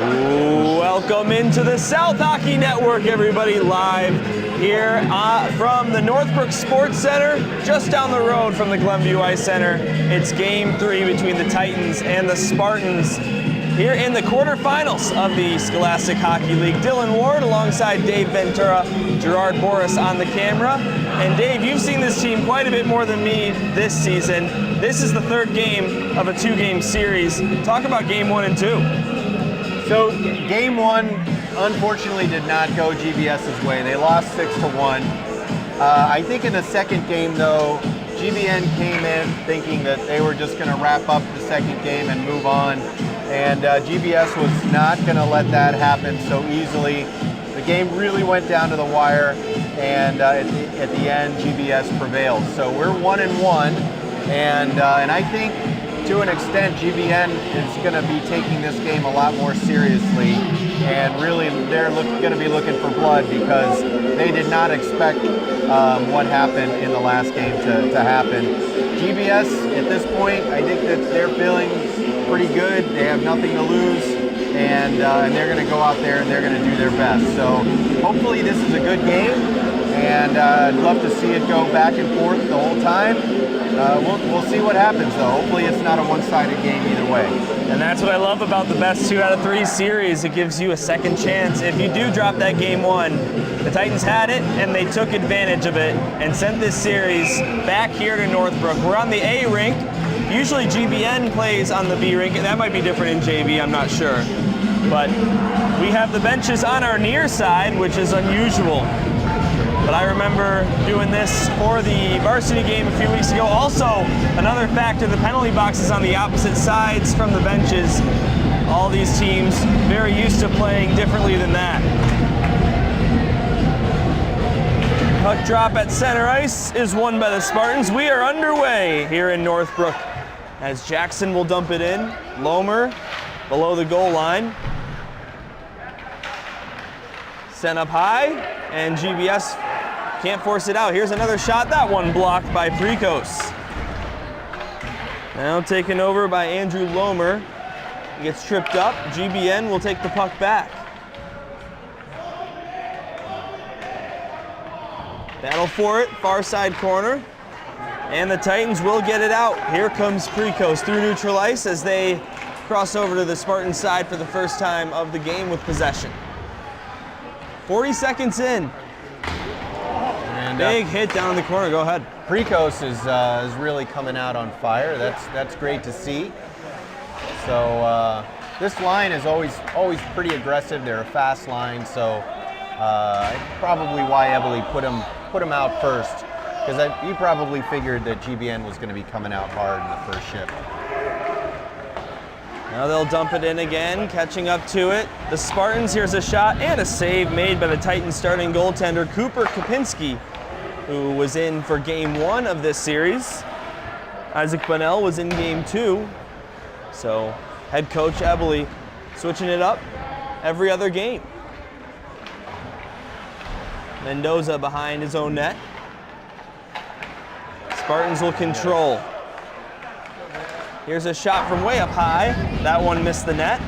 Welcome into the South Hockey Network, everybody, live here from the Northbrook Sports Center, just down the road from the Glenview Ice Center. It's Game 3 between the Titans and the Spartans here in the quarterfinals of the Scholastic Hockey League. Dylan Ward alongside Dave Ventura, Gerard Boris on the camera. And Dave, you've seen this team quite a bit more than me this season. This is the third game of a two-game series. Talk about Game 1 and 2. So Game 1, unfortunately, did not go GBS's way. They lost 6-1. I think in the second game, though, GBN came in thinking that they were just going to wrap up the second game and move on. And GBS was not going to let that happen so easily. The game really went down to the wire, and at the end, GBS prevailed. So we're 1-1, and I think to an extent, GBN is going to be taking this game a lot more seriously, and really they're going to be looking for blood because they did not expect what happened in the last game to happen. GBS, at this point, I think that they're feeling pretty good. They have nothing to lose, and they're going to go out there and they're going to do their best. So hopefully this is a good game, and I'd love to see it go back and forth the whole time. We'll see what happens, though. Hopefully it's not a one-sided game either way. And that's what I love about the best 2 out of 3 series. It gives you a second chance. If you do drop that Game 1, the Titans had it, and they took advantage of it and sent this series back here to Northbrook. We're on the A rink. Usually GBN plays on the B rink, and that might be different in JV, I'm not sure. But we have the benches on our near side, which is unusual. But I remember doing this for the varsity game a few weeks ago. Also, another factor, the penalty box is on the opposite sides from the benches. All these teams very used to playing differently than that. Puck drop at center ice is won by the Spartans. We are underway here in Northbrook as Jackson will dump it in. Lomer below the goal line. Sent up high, and GBS can't force it out. Here's another shot. That one blocked by Prekos. Now taken over by Andrew Lomer. He gets tripped up. GBN will take the puck back. Battle for it, far side corner. And the Titans will get it out. Here comes Prekos through neutral ice as they cross over to the Spartan side for the first time of the game with possession. 40 seconds in. And big hit down in the corner. Go ahead. Prekos is really coming out on fire. That's great to see. So this line is always pretty aggressive. They're a fast line, so probably why Eberle put him out first, because he probably figured that GBN was going to be coming out hard in the first shift. Now they'll dump it in again, catching up to it. The Spartans, here's a shot and a save made by the Titans starting goaltender Cooper Kopinski, who was in for Game 1 of this series. Isaac Bunnell was in Game 2. So head coach Eberle switching it up every other game. Mendoza behind his own net. Spartans will control. Here's a shot from way up high. That one missed the net.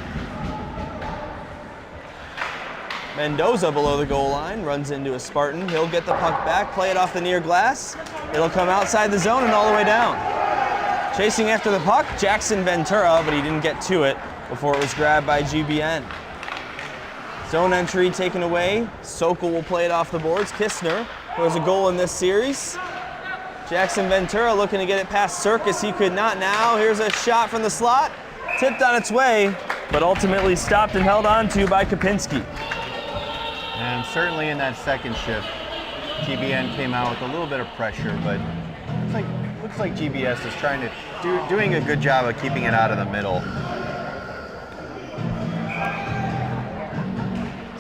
Mendoza below the goal line, runs into a Spartan. He'll get the puck back, play it off the near glass. It'll come outside the zone and all the way down. Chasing after the puck, Jackson Ventura, but he didn't get to it before it was grabbed by GBN. Zone entry taken away. Sokol will play it off the boards. Kistner, who has a goal in this series. Jackson Ventura looking to get it past Circus. He could not now. Here's a shot from the slot. Tipped on its way, but ultimately stopped and held on to by Kopinski. And certainly in that second shift, GBN came out with a little bit of pressure, but looks like GBS is trying to doing a good job of keeping it out of the middle.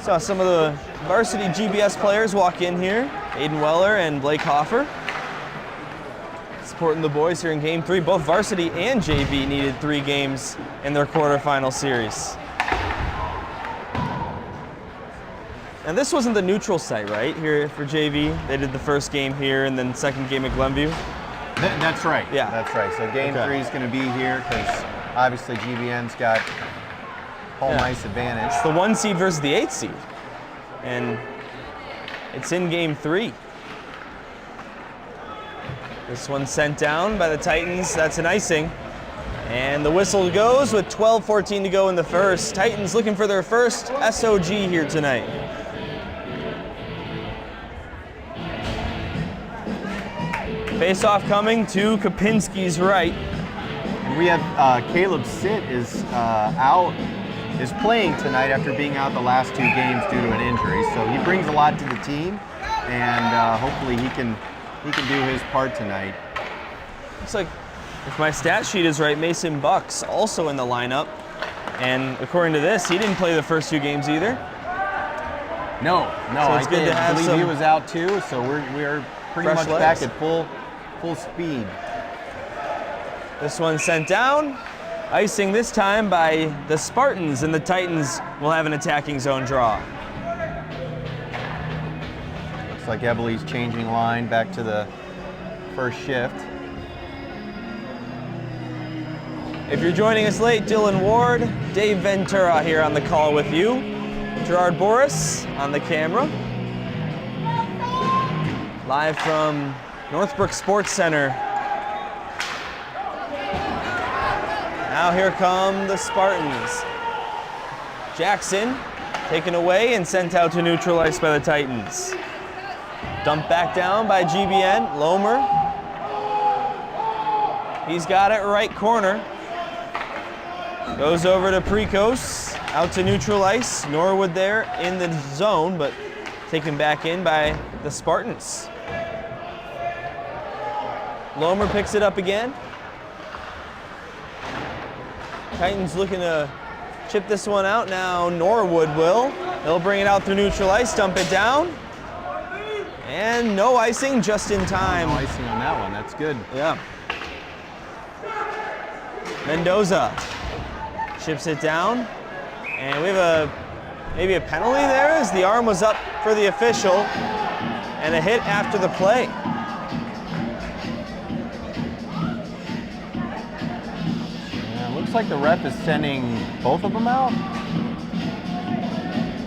Saw some of the varsity GBS players walk in here. Aiden Weller and Blake Hoffer. Supporting the boys here in Game 3. Both varsity and JV needed 3 games in their quarterfinal series. And this wasn't the neutral site, right, here for JV? They did the first game here and then second game at Glenview? That's right. Yeah. That's right. So Game 3 is going to be here because obviously GBN's got home ice advantage. It's the 1 seed versus the 8 seed. And it's in game 3. This one sent down by the Titans. That's an icing. And the whistle goes with 12:14 to go in the first. Titans looking for their first SOG here tonight. Face-off coming to Kopinski's right. We have Caleb Sitt is playing tonight after being out the last 2 games due to an injury. So he brings a lot to the team, and hopefully he can do his part tonight. Looks like, if my stat sheet is right, Mason Buck's also in the lineup. And according to this, he didn't play the first 2 games either. No, So I it's good to have believe he some was out too. So we're pretty fresh much legs. back at full speed. This one sent down. Icing this time by the Spartans, and the Titans will have an attacking zone draw. Looks like Eberle's changing line back to the first shift. If you're joining us late, Dylan Ward, Dave Ventura here on the call with you. Gerard Boris on the camera. Live from Northbrook Sports Center. Now here come the Spartans. Jackson taken away and sent out to neutral ice by the Titans. Dumped back down by GBN, Lomer. He's got it right corner. Goes over to Precos, out to neutral ice. Norwood there in the zone, but taken back in by the Spartans. Lomer picks it up again. Titans looking to chip this one out now. Norwood will. He'll bring it out through neutral ice, dump it down. And no icing, just in time. No icing on that one, that's good. Yeah. Mendoza chips it down. And we have maybe a penalty there as the arm was up for the official. And a hit after the play. Looks like the ref is sending both of them out.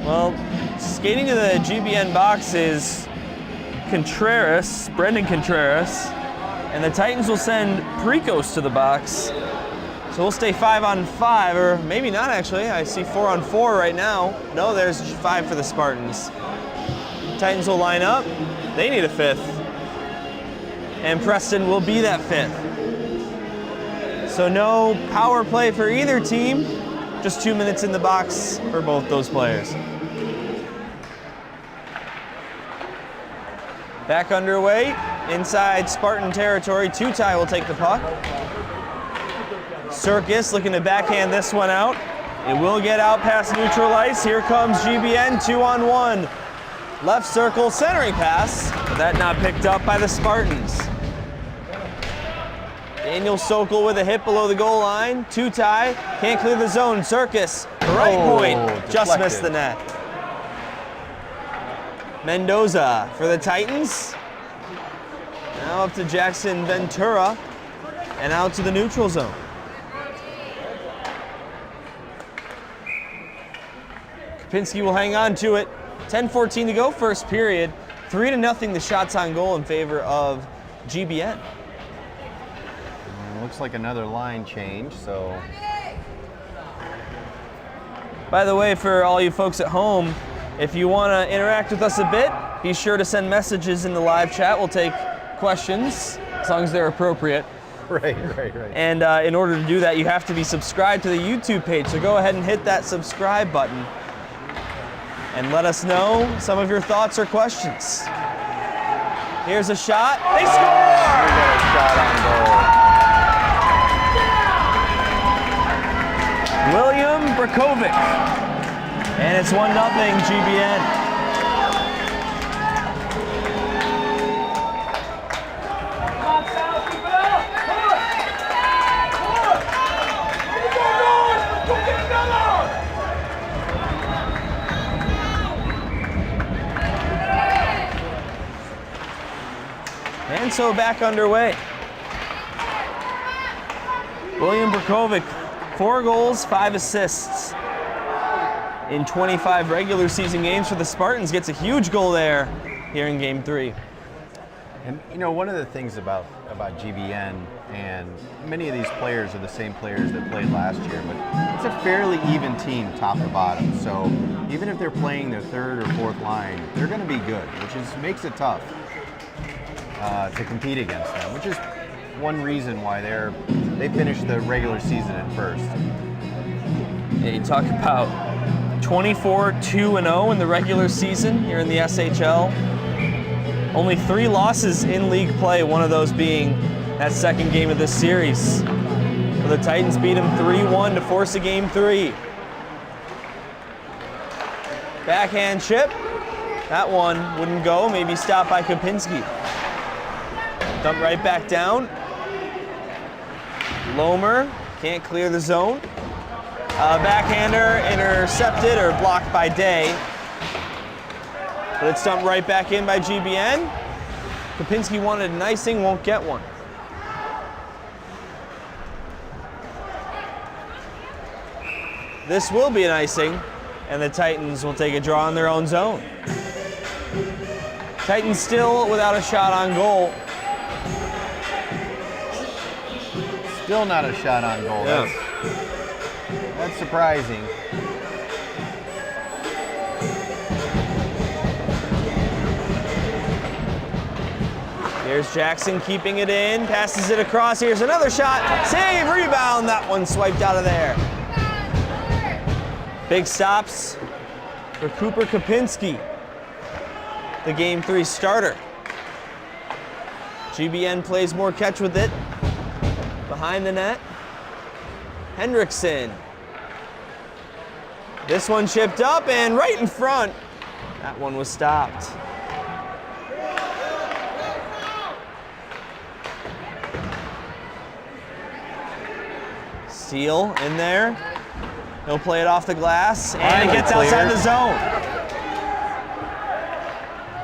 Well, skating to the GBN box is Brendan Contreras, and the Titans will send Precos to the box. So we'll stay 5-on-5, or maybe not actually. I see 4-on-4 right now. No, there's 5 for the Spartans. Titans will line up. They need a 5th. And Preston will be that 5th. So no power play for either team, just 2 minutes in the box for both those players. Back underway, inside Spartan territory. Tutai will take the puck. Circus looking to backhand this one out. It will get out past neutral ice. Here comes GBN, 2-on-1. Left circle centering pass, but that not picked up by the Spartans. Daniel Sokol with a hit below the goal line. Tutai can't clear the zone. Circus, right point, just deflected. missed the net. Mendoza for the Titans. Now up to Jackson Ventura and out to the neutral zone. Kopinski will hang on to it. 10:14 to go, first period. 3-0 the shots on goal in favor of GBN. Looks like another line change, so. By the way, for all you folks at home, if you want to interact with us a bit, be sure to send messages in the live chat. We'll take questions as long as they're appropriate. Right. And in order to do that, you have to be subscribed to the YouTube page. So go ahead and hit that subscribe button and let us know some of your thoughts or questions. Here's a shot. They score! We got a shot on goal. William Brakovic. And it's 1-0 GBN. And so back underway. William Brakovic, 4 goals, 5 assists. in 25 regular season games for the Spartans. Gets a huge goal there here in Game 3. And you know, one of the things about GBN, and many of these players are the same players that played last year, but it's a fairly even team top to bottom. So even if they're playing their third or fourth line, they're going to be good, which makes it tough to compete against them, which is one reason why they finished the regular season at first. Yeah, you talk about 24-2-0 in the regular season here in the SHL. Only 3 losses in league play, one of those being that second game of this series. So the Titans beat them 3-1 to force a Game 3. Backhand chip. That one wouldn't go, maybe stopped by Kopinski. Dump right back down. Lomer can't clear the zone. Backhander intercepted or blocked by Day. But it's dumped right back in by GBN. Kopinski wanted an icing, won't get one. This will be an icing, and the Titans will take a draw in their own zone. Titans still without a shot on goal. Still not a shot on goal. Yeah. That's surprising. Here's Jackson keeping it in, passes it across. Here's another shot. Save, rebound. That one swiped out of there. Big stops for Cooper Kopinski, the Game 3 starter. GBN plays more catch with it. Behind the net, Hendrickson. This one chipped up and right in front. That one was stopped. Steele in there. He'll play it off the glass, and it gets outside the zone.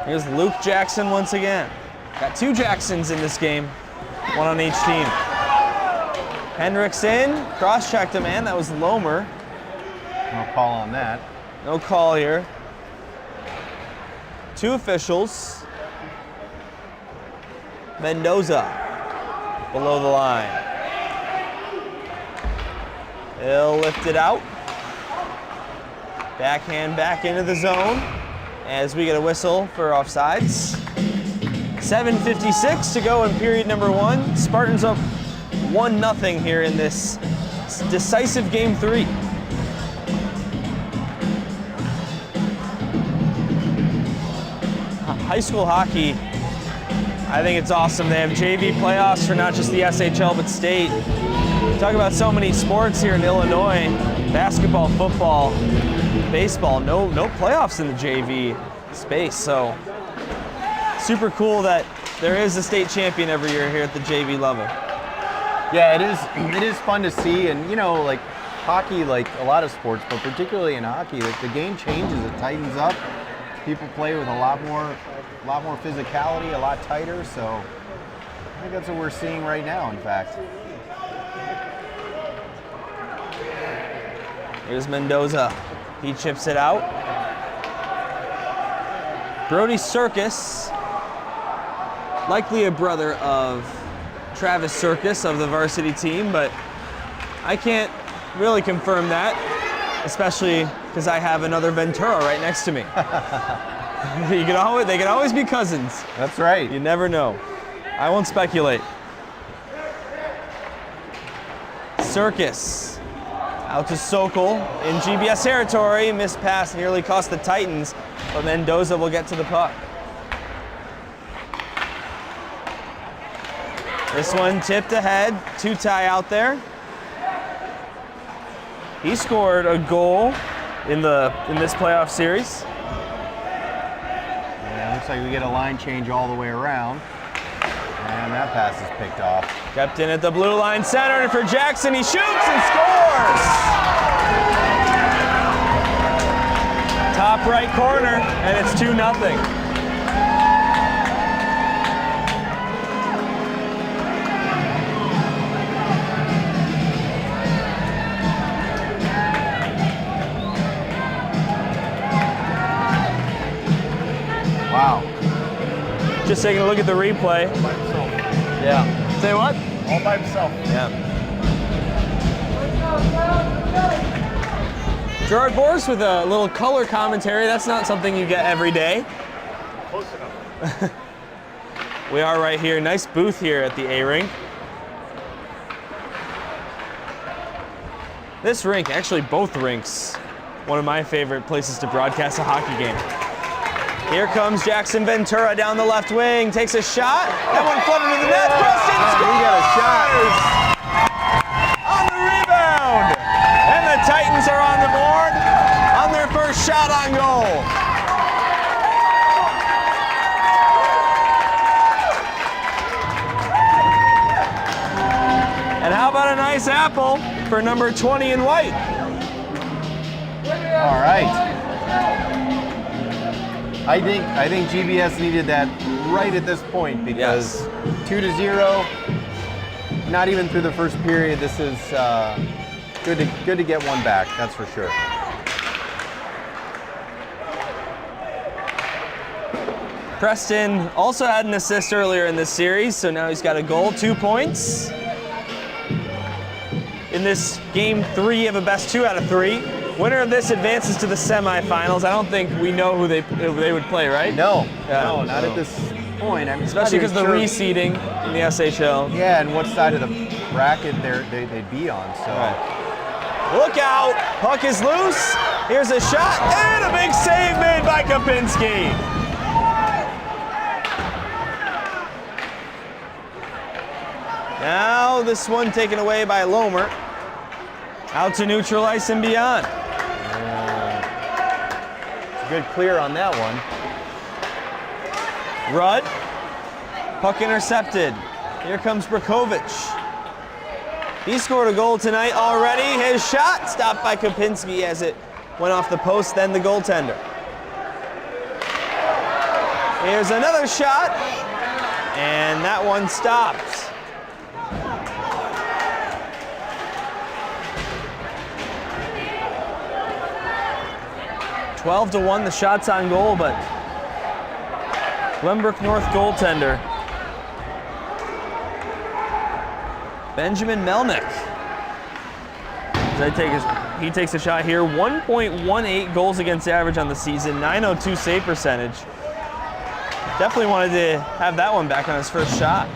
Here's Luke Jackson once again. Got 2 Jacksons in this game, 1 on each team. Hendrickson, cross-checked a man, that was Lomer. No call on that. No call here. 2 officials. Mendoza below the line. He'll lift it out. Backhand back into the zone as we get a whistle for offsides. 7:56 to go in period number 1. Spartans up 1-0 here in this decisive Game 3. High school hockey, I think it's awesome. They have JV playoffs for not just the SHL but state. Talk about so many sports here in Illinois. Basketball, football, baseball, no playoffs in the JV space. So super cool that there is a state champion every year here at the JV level. Yeah, it is fun to see, and you know, like hockey, like a lot of sports, but particularly in hockey, like the game changes, it tightens up. People play with a lot more physicality, a lot tighter, so I think that's what we're seeing right now, in fact. Here's Mendoza. He chips it out. Brody Circus, likely a brother of Travis Circus of the varsity team, but I can't really confirm that, especially because I have another Ventura right next to me. They can always be cousins. That's right. You never know. I won't speculate. Circus out to Sokol in GBS territory. Missed pass nearly cost the Titans, but Mendoza will get to the puck. This one tipped ahead, 2-tie out there. He scored a goal in this playoff series. Yeah, looks like we get a line change all the way around. And that pass is picked off. Kept in at the blue line center, and for Jackson, he shoots and scores! Top right corner, and it's 2-0. just taking a look at the replay. All by himself. Yeah. Say what? All by himself. Yeah. Gerard Boris with a little color commentary. That's not something you get every day. Close enough. We are right here. Nice booth here at the A-Rink. This rink, actually both rinks, one of my favorite places to broadcast a hockey game. Here comes Jackson Ventura down the left wing, takes a shot. That one floated to the net. Preston scores! We got a shot. On the rebound. And the Titans are on the board on their first shot on goal. And how about a nice apple for number 20 in white? All right. I think GBS needed that right at this point because 2-0. Not even through the first period. This is good to get one back. That's for sure. Preston also had an assist earlier in this series, so now he's got a goal, 2 points. In this game 3 of a best 2 out of 3. Winner of this advances to the semifinals. I don't think we know who they would play, right? No, Yeah, no, not so- at this point. I'm Especially because the sure. reseeding in the SHL. Yeah, and what side of the bracket they'd be on. So Right. Look out! Puck is loose. Here's a shot and a big save made by Kopinski. Now this one taken away by Lomer. Out to neutral ice and beyond. good clear on that one. Rudd. Puck intercepted. Here comes Brakovic. He scored a goal tonight already. His shot stopped by Kopinski as it went off the post, then the goaltender. Here's another shot, and that one stopped. (12-1) the shots on goal, but Glenbrook North goaltender Benjamin Melnick. He takes a shot here. 1.18 goals against average on the season, .902 save percentage. Definitely wanted to have that one back on his first shot.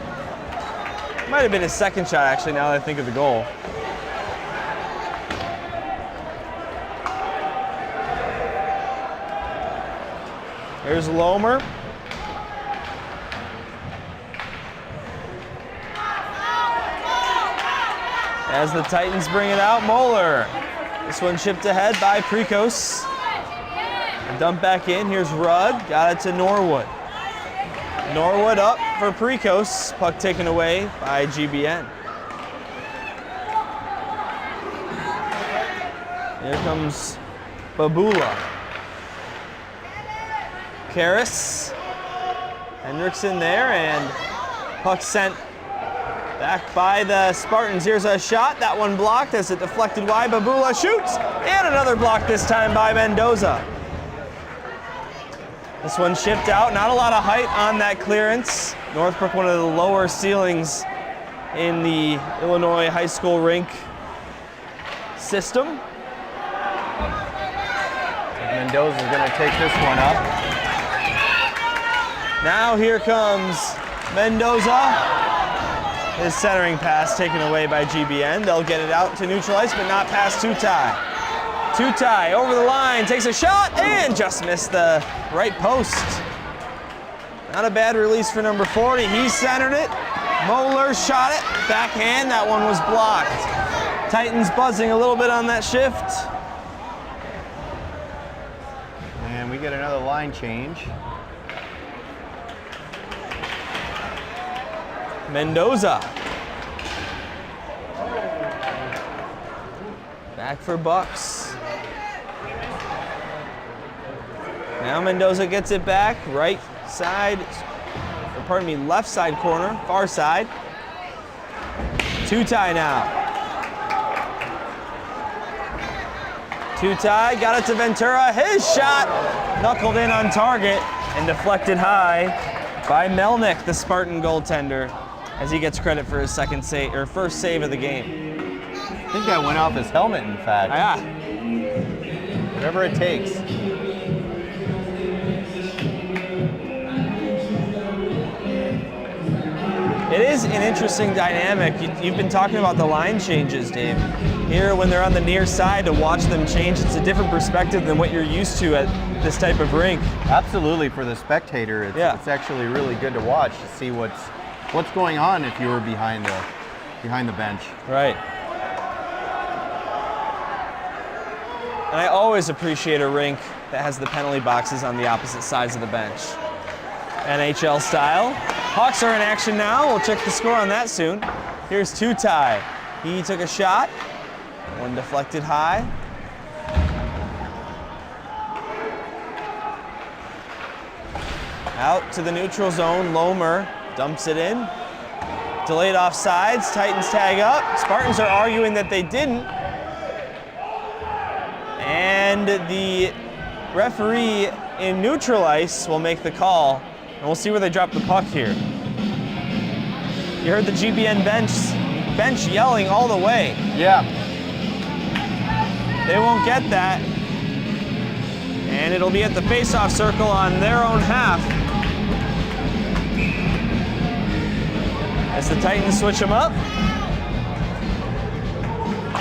Might have been his second shot, actually, now that I think of the goal. Here's Lomer. As the Titans bring it out, Moeller. This one shipped ahead by Prekos. A dump back in, here's Rudd, got it to Norwood. Norwood up for Prekos, puck taken away by GBN. Here comes Babula. Karras. Hendrickson there, and puck sent back by the Spartans. Here's a shot. That one blocked as it deflected wide. Babula shoots, and another block this time by Mendoza. This one shipped out. Not a lot of height on that clearance. Northbrook, one of the lower ceilings in the Illinois high school rink system. Mendoza's going to take this one up. Now here comes Mendoza. His centering pass taken away by GBN. They'll get it out to neutral ice, but not past Tutai. Tutai over the line, takes a shot, and just missed the right post. Not a bad release for number 40. He centered it. Moeller shot it. Backhand, that one was blocked. Titans buzzing a little bit on that shift. And we get another line change. Mendoza. Back for Bucks. Now Mendoza gets it back, right side, or pardon me, left side corner, far side. Tutai now. Tutai got it to Ventura. His shot knuckled in on target and deflected high by Melnick, the Spartan goaltender, as he gets credit for his first save of the game. I think that went off his helmet, in fact. Yeah. Whatever it takes. It is an interesting dynamic. You've been talking about the line changes, Dave. Here, when they're on the near side, to watch them change, it's a different perspective than what you're used to at this type of rink. Absolutely, for the spectator, it's actually really good to watch to see what's going on if you were behind the bench. Right. And I always appreciate a rink that has the penalty boxes on the opposite sides of the bench. NHL style. Hawks are in action now. We'll check the score on that soon. Here's Tutai. He took a shot. One deflected high. Out to the neutral zone. Lomer dumps it in. Delayed offsides. Titans tag up. Spartans are arguing that they didn't. And the referee in neutral ice will make the call. And we'll see where they drop the puck here. You heard the GBN bench yelling all the way. Yeah. They won't get that. And it'll be at the face-off circle on their own half. As the Titans switch them up.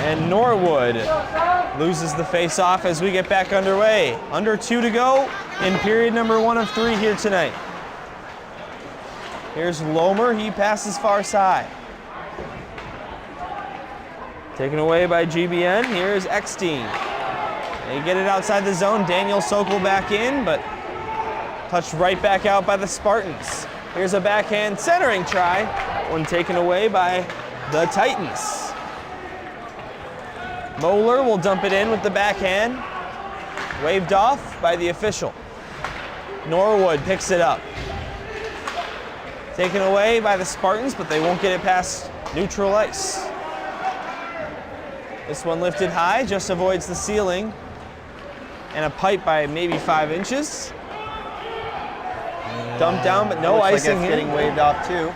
And Norwood loses the face-off as we get back underway. Under 2 to go in period number 1 of 3 here tonight. Here's Lomer, he passes far side. Taken away by GBN, here's Eckstein. They get it outside the zone, Daniel Sokol back in, but touched right back out by the Spartans. Here's a backhand centering try, one taken away by the Titans. Moeller will dump it in with the backhand, waved off by the official. Norwood picks it up. Taken away by the Spartans, but they won't get it past neutral ice. This one lifted high, just avoids the ceiling. And a pipe by maybe 5 inches. Dumped down, but no icing like here. Getting waved off too.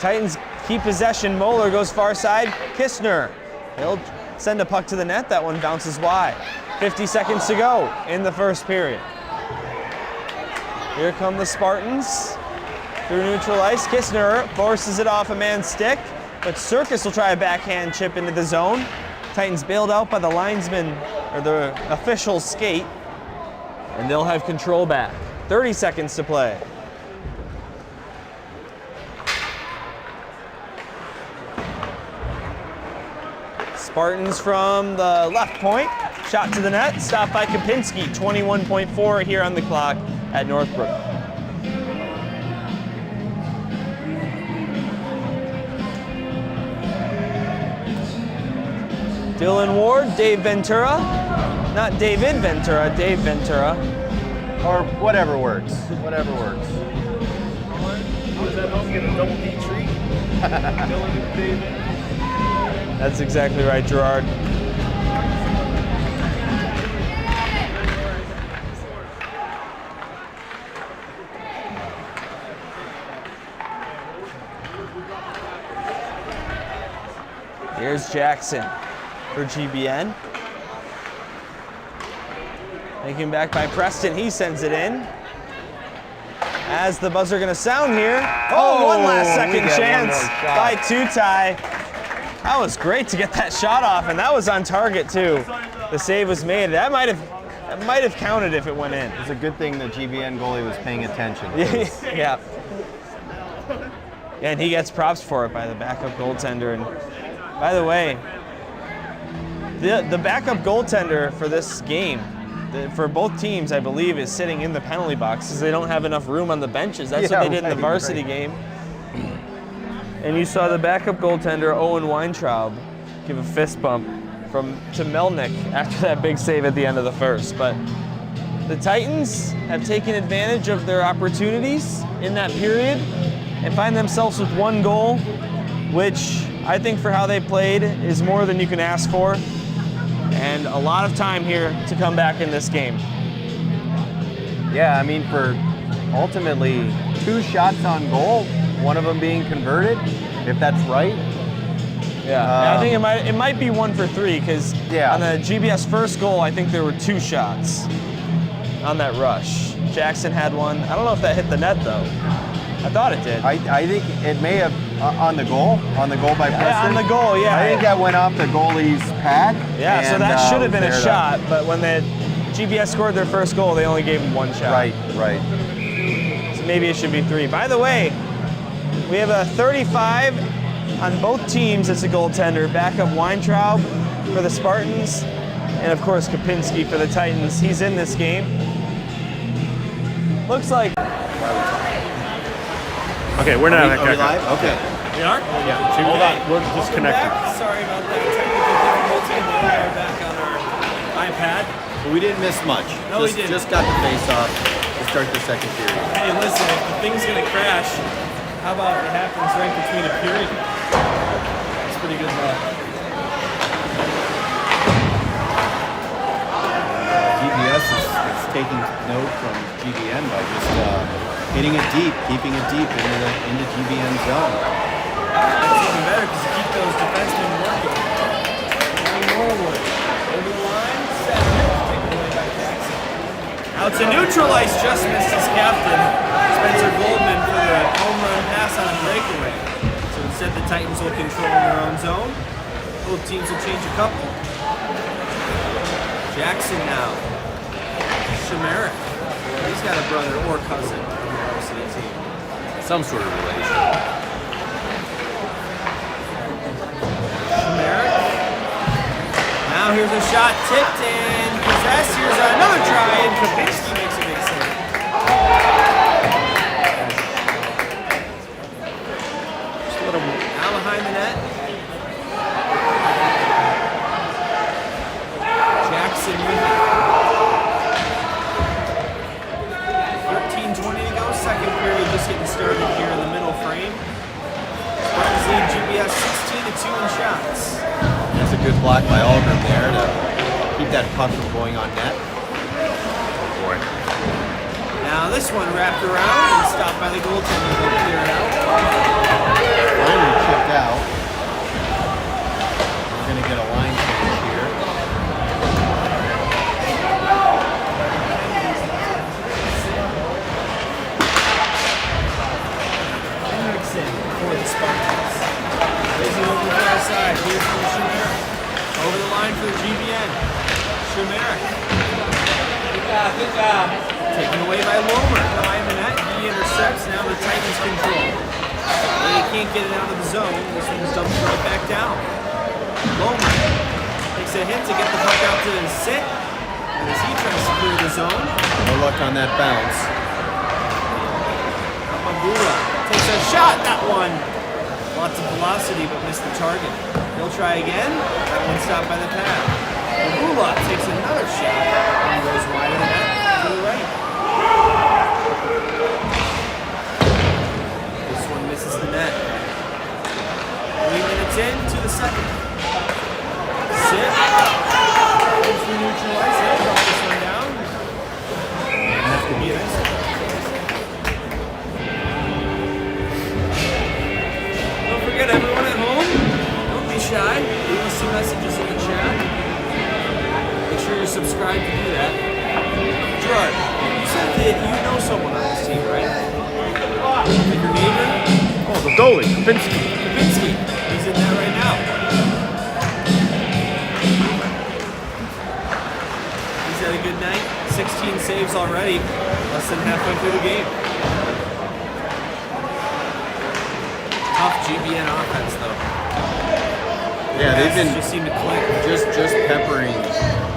Titans keep possession. Moeller goes far side. Kistner, he'll send a puck to the net. That one bounces wide. 50 seconds to go in the first period. Here come the Spartans through neutral ice. Kistner forces it off a man's stick, but Circus will try a backhand chip into the zone. Titans bailed out by the linesman, or the official's skate, and they'll have control back. 30 seconds to play. Spartans from the left point. Shot to the net, stopped by Kopinski. 21.4 here on the clock at Northbrook. Dylan Ward, Dave Ventura. Not David Ventura, Dave Ventura. Or whatever works. Whatever works. Was that home get a double D treat? Dylan and David. That's exactly right, Gerard. Here's Jackson for GBN. Taken back by Preston, he sends it in. As the buzzer gonna sound here. Oh, one last second chance by Tutai. That was great to get that shot off, and that was on target too. The save was made. That might have counted if it went in. It's a good thing the GBN goalie was paying attention. Yeah. And he gets props for it by the backup goaltender. And by the way, the backup goaltender for this game, for both teams, I believe, is sitting in the penalty box because they don't have enough room on the benches. That's what they did in the varsity game. And you saw the backup goaltender, Owen Weintraub, give a fist bump to Melnick after that big save at the end of the first. But the Titans have taken advantage of their opportunities in that period and find themselves with 1 goal, which I think for how they played is more than you can ask for. And a lot of time here to come back in this game. Yeah, I mean, for ultimately 2 shots on goal, one of them being converted, if that's right. Yeah, I think it might be 1 for 3 because on the GBS first goal, I think there were 2 shots on that rush. Jackson had one. I don't know if that hit the net though. I thought it did. I think it may have on the goal by Preston. Yeah, on the goal, yeah. I think that went off the goalie's pad. Yeah, so and, that should have been a there shot, but when the GBS scored their first goal, they only gave them 1 shot. Right. So maybe it should be 3. By the way, we have a 35 on both teams as a goaltender. Backup Weintraub for the Spartans, and of course Kopinski for the Titans. He's in this game. Looks like. Okay, we're not. Are we live? Okay. We are? Yeah. Hold on, we're disconnected. Sorry about that technical difficulty. We are back on our iPad. But we didn't miss much. No, we didn't. Just got the face off to start the second period. Hey, listen, if the thing's gonna crash, how about it happens right between a period? It's pretty good luck. GBS is taking note from GBN by just hitting it deep, keeping it deep into GBN zone. It's even better because you keep those defensemen working. Going forward. Over the line, center. Taken away by Jackson. Out to neutralize, just missed his captain, Spencer Goldman, for the home run pass on a breakaway. So instead the Titans will control their own zone. Both teams will change a couple. Jackson now. Shamaric. He's got a brother or cousin on the varsity team. Some sort of relation. Shamaric. Now here's a shot tipped in. Possessed. Here's another try, and Kopinski makes a big save. Just a little now behind the net. Jackson with it. 13:20 to go. Second period just getting started here in the middle frame. Spartans lead GBS 16-2 in shots. That's a good block by Algrim there to keep that puck from going on net. Oh boy. Now this one wrapped around and stopped by the goaltender. They'll clear it out. Finally chipped out. We're going to get a line change here. Hendrickson for the Spartans. Raising over the far side. Here's from Shamaric. Over the line for the GBN. Shamaric. Good job. Taken away by Lomer. Behind the net. He intercepts. Now the Titans control. They can't get it out of the zone. This one's dumped right back down. Lomer takes a hit to get the puck out to the sit. And as he tries to clear the zone. No luck on that bounce. Mambula takes a shot. That one. Lots of velocity, but missed the target. He'll try again. That one stopped by the pad. Mambula takes another shot. And goes wide of the net to the right. This one misses the net. 3 minutes into the second. Sit. Hopefully neutralize it. Drop this one down. That could be nice. Don't forget, everyone at home, don't be shy. Leave us some messages in the chat. Make sure you're subscribed to do that. Gerard, you said that you know someone on this team, right? Like your neighbor? Oh, the goalie, Kopinski. Kopinski. He's in there right now. He's had a good night. 16 saves already. Less than halfway through the game. Tough GBN offense, though. Yeah, they've been just seem to click. just peppering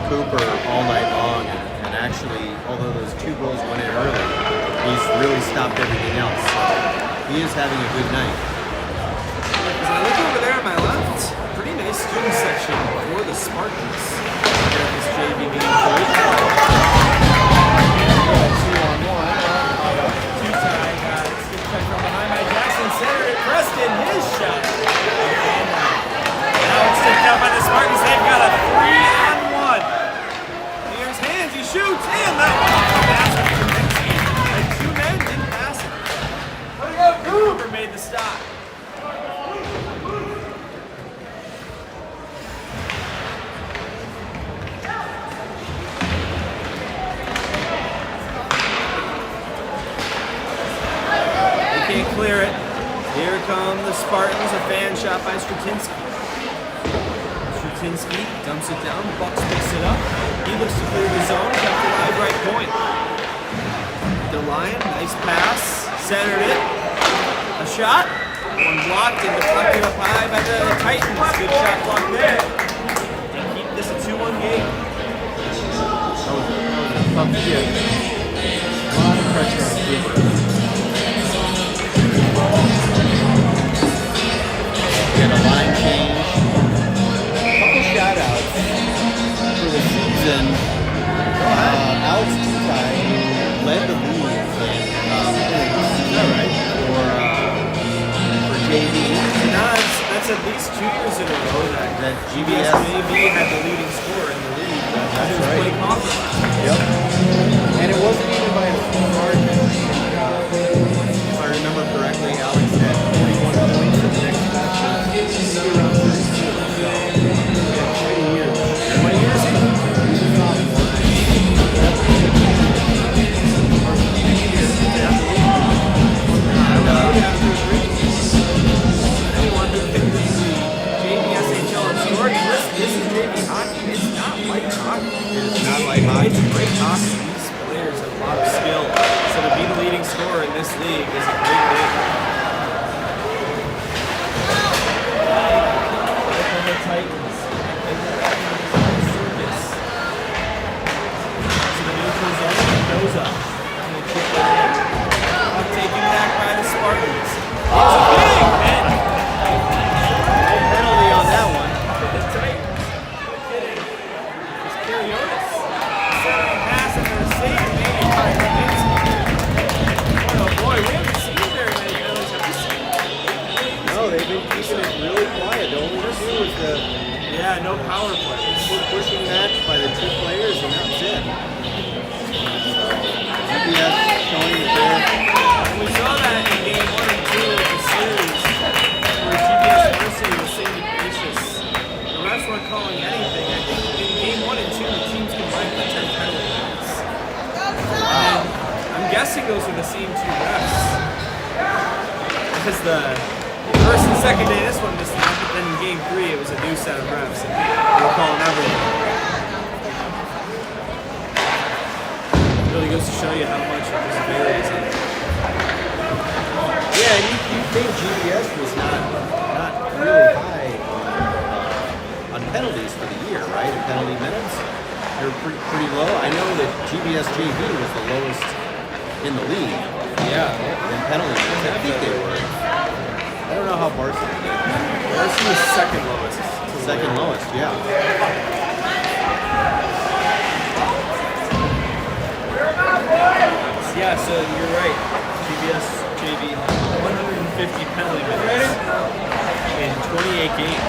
Cooper all night long, and actually, although those 2 goals went in early, he's really stopped everything else. So he is having a good night. As I look over there on my left, pretty nice student section for the Spartans. Here at this JV game play. 2-on-1. Two-tie got skip check from behind by Jackson. Center at Preston. His shot. Now it's tipped out by the Spartans. They've got a 3-on-1. Here's hands. He shoots. And that one off the pass of Kopinski. And 2 men Spartans, a fan shot by Stratinsky. Stratinsky dumps it down, Bucks picks it up. He looks to clear the zone, kept alive right point. DeLion, nice pass, centered it. A shot, one blocked and deflected up high by the Titans. Good shot block there. And keep this a 2-1 game. Tough shit. A lot of pressure on Cooper. Get a line change. A couple shout-outs for the season. Alex Tutai led the league in right? For JV. That's at least 2 years in a row that GBS JV had the leading scorer in the league. That's right. Yep. And it wasn't even by a small margin. If I remember correctly, Alex had 41 points in the next match. Around 32. So, yeah, 20 years. What year is he? He's a sophomore. Anyone who picked the JV SHL Oregon, this is JV hockey. It's not light hockey. It's not like hockey. It's great hockey. These players have a lot of skill. So to be the leading scorer in this league is a great thing. The Titans. Circus. To the neutral zone, goes up. Taken back by the Spartans. It's a big hit. Penalty on that one. The Titans. It's Cariotis. Second pass and they're saved. Oh boy, we haven't seen very many penalties. Have we seen? No, they've been keeping it really quiet. The only issue was the no power plays. pushing match by the two players, and that's it. GBS showing that they're. We saw that in game 1 and 2 of the series, where GBS University was saying gracious. The refs weren't calling anything. I think in game 1 and 2, the teams combined for 10 penalty minutes. And I'm guessing those are the same two refs. Because the first and second day, this one missed out, but then in game 3, it was a new set of refs, and they were calling everything. It really goes to show you how much it just varies. Yeah, and you think GBS was not really high on penalties for the year, right? In penalty minutes, they're pretty low. I know that GBS JV was the lowest in the league. Yeah. In penalty minutes, I think they were. I don't know how varsity did. Varsity was second lowest. Second lowest, yeah. Yeah, so you're right. GBS JV 150 penalty minutes in 28 games.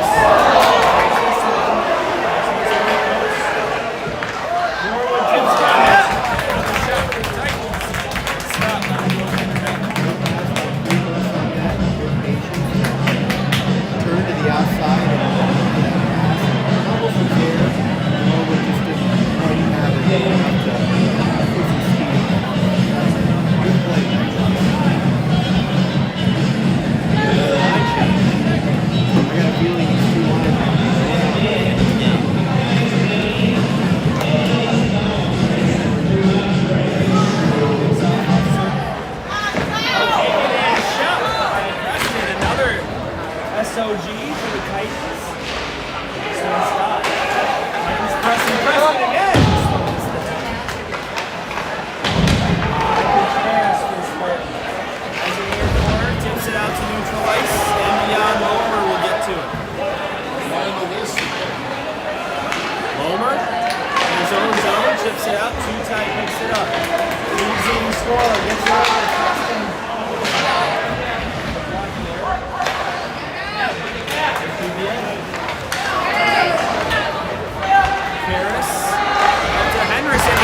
Turn to the outside and almost was there. Norwood just didn't quite have it enough to put some speed on it. Good play. I got a feeling he's too wide. Another SOG for the Titans. This one's got Titans pressing again. Pass for the Spartans. As a near corner, tips it out to neutral ice, and beyond Lomer will get to it. Lomer in his own zone, chips it out, too tight, picks it up. Leading scorer, gets it out. Harris up to Henderson.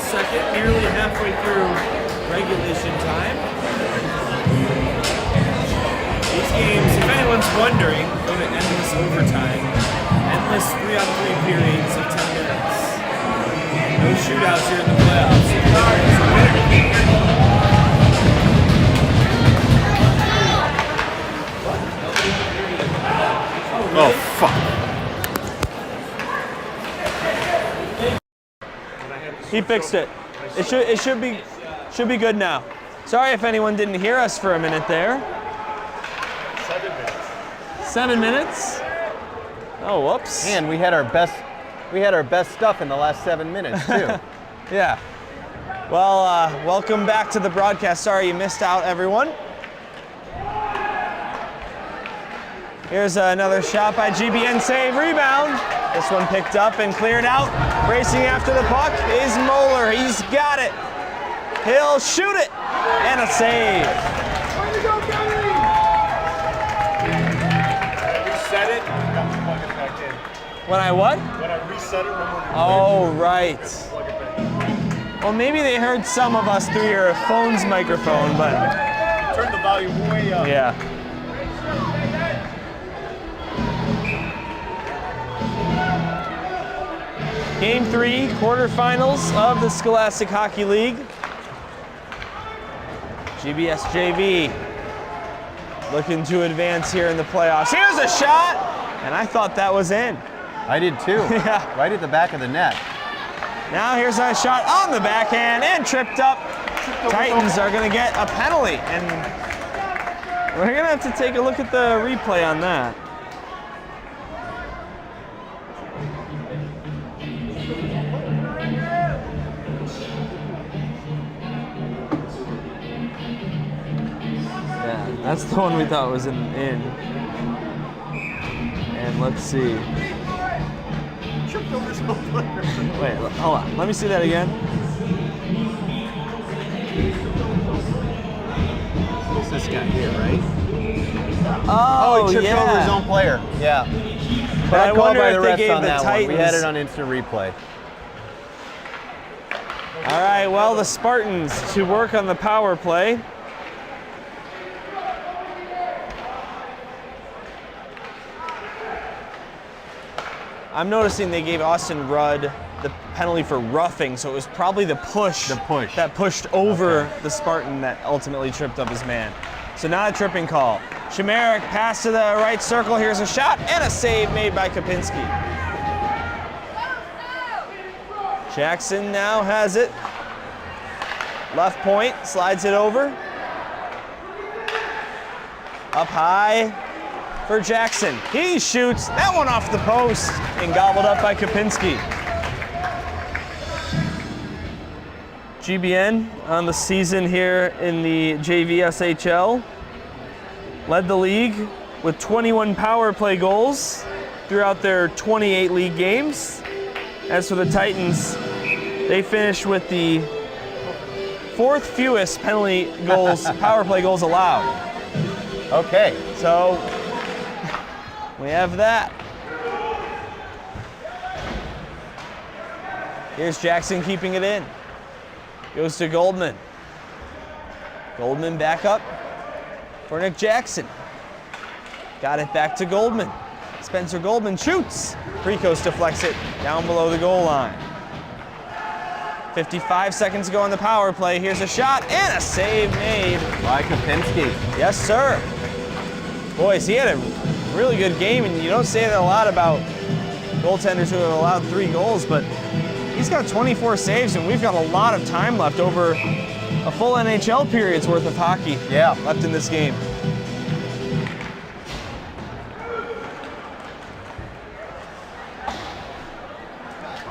second, nearly halfway through regulation time. These games, if anyone's wondering, go to endless overtime. Endless 3-on-3 periods of 10 minutes. No shootouts here in the playoffs. Oh, fuck. He fixed it. It should be good now. Sorry if anyone didn't hear us for a minute there. 7 minutes. 7 minutes? Oh, whoops. And we had our best stuff in the last 7 minutes too. Yeah. Well, welcome back to the broadcast. Sorry you missed out, everyone. Here's another shot by GBN, save, rebound. This one picked up and cleared out. Racing after the puck is Moeller. He's got it. He'll shoot it, and a save. Reset it, plug it back in. When I what? When I reset it, remember to Oh, right. plug it back in. Well, maybe they heard some of us through your phone's microphone, but Turn the volume way up. yeah. Game 3, quarterfinals of the Scholastic Hockey League. GBS JV looking to advance here in the playoffs. Here's a shot, and I thought that was in. I did too. Yeah. Right at the back of the net. Now here's a shot on the backhand and tripped up. Titans are going to get a penalty, and we're going to have to take a look at the replay on that. Yeah, that's the one we thought was in. And let's see. Tripped over his own player. Wait, hold on. Let me see that again. It's this guy here, right? Oh, he tripped yeah. over his own player. Yeah. But I Bad call wonder by if the they refs gave on the that one. We had Titans- it on instant replay. All right, well, the Spartans to work on the power play. I'm noticing they gave Austin Rudd the penalty for roughing, so it was probably the push that pushed over the Spartan that ultimately tripped up his man. So not a tripping call. Shemerick pass to the right circle. Here's a shot and a save made by Kopinski. Jackson now has it. Left point, slides it over. Up high for Jackson. He shoots that one off the post and gobbled up by Kopinski. GBN on the season here in the JV SHL. Led the league with 21 power play goals throughout their 28 league games. As for the Titans, they finished with the 4th fewest penalty goals, power play goals allowed. Okay. So we have that. Here's Jackson keeping it in. Goes to Goldman. Goldman back up for Nick Jackson. Got it back to Goldman. Spencer Goldman shoots. Precoast deflects it down below the goal line. 55 seconds to go on the power play. Here's a shot and a save made By Kopinski. Yes, sir. Boys, he had a really good game, and you don't say that a lot about goaltenders who have allowed 3 goals, but he's got 24 saves, and we've got a lot of time left, over a full NHL period's worth of hockey left in this game.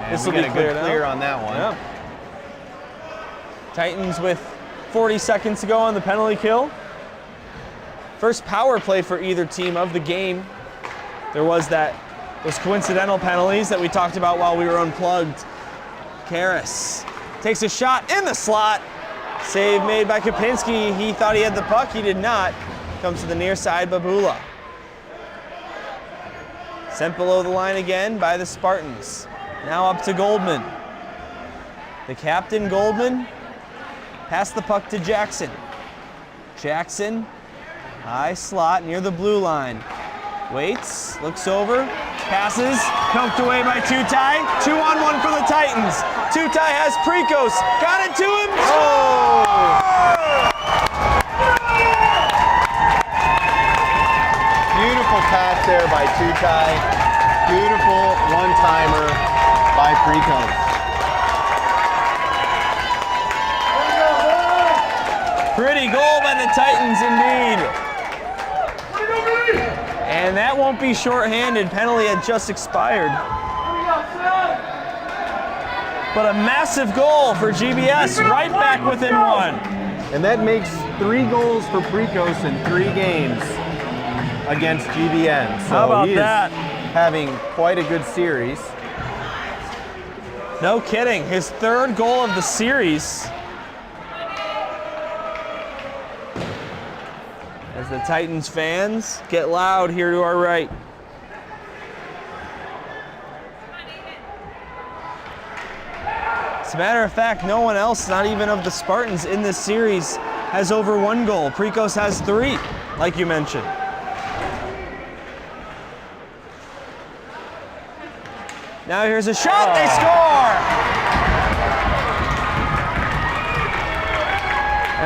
This will be a good clear on that one. Yeah. Titans with 40 seconds to go on the penalty kill. First power play for either team of the game. There was those coincidental penalties that we talked about while we were unplugged. Karras takes a shot in the slot. Save made by Kopinski. He thought he had the puck. He did not. Comes to the near side, Babula. Sent below the line again by the Spartans. Now up to Goldman. The captain, Goldman, pass the puck to Jackson. Jackson, high slot near the blue line. Waits, looks over, passes, poked away by Tutai. 2-on-1 for the Titans. Tutai has Prikos, got it to him. Beautiful pass there by Tutai. Beautiful one-timer by Prikos. Pretty goal by the Titans indeed. And that won't be shorthanded. Penalty had just expired. But a massive goal for GBS, right back within one. And that makes 3 goals for Prikos in 3 games against GBN. So How about he that? is having quite a good series. No kidding, his 3rd goal of the series. As the Titans fans get loud here to our right. As a matter of fact, no one else, not even of the Spartans in this series, has over 1 goal. Prikos has 3, like you mentioned. Now here's a shot, they score!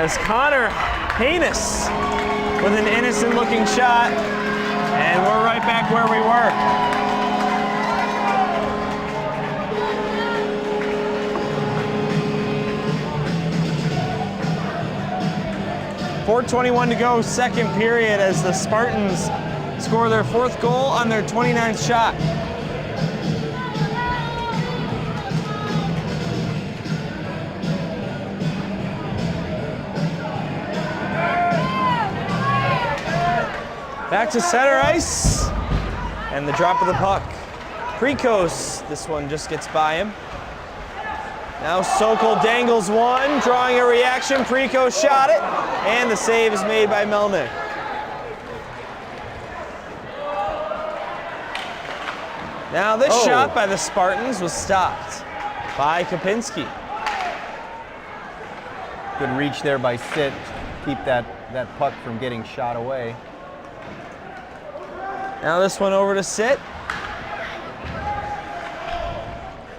As Connor Heinous with an innocent looking shot, and we're right back where we were. .421 to go, 2nd period, as the Spartans score their 4th goal on their 29th shot. Back to center ice, and the drop of the puck. Prikos, this one just gets by him. Now Sokol dangles one, drawing a reaction. Prikos shot it, and the save is made by Melnick. Now this shot by the Spartans was stopped by Kopinski. Good reach there by Sit. Keep that puck from getting shot away. Now this one over to Sit.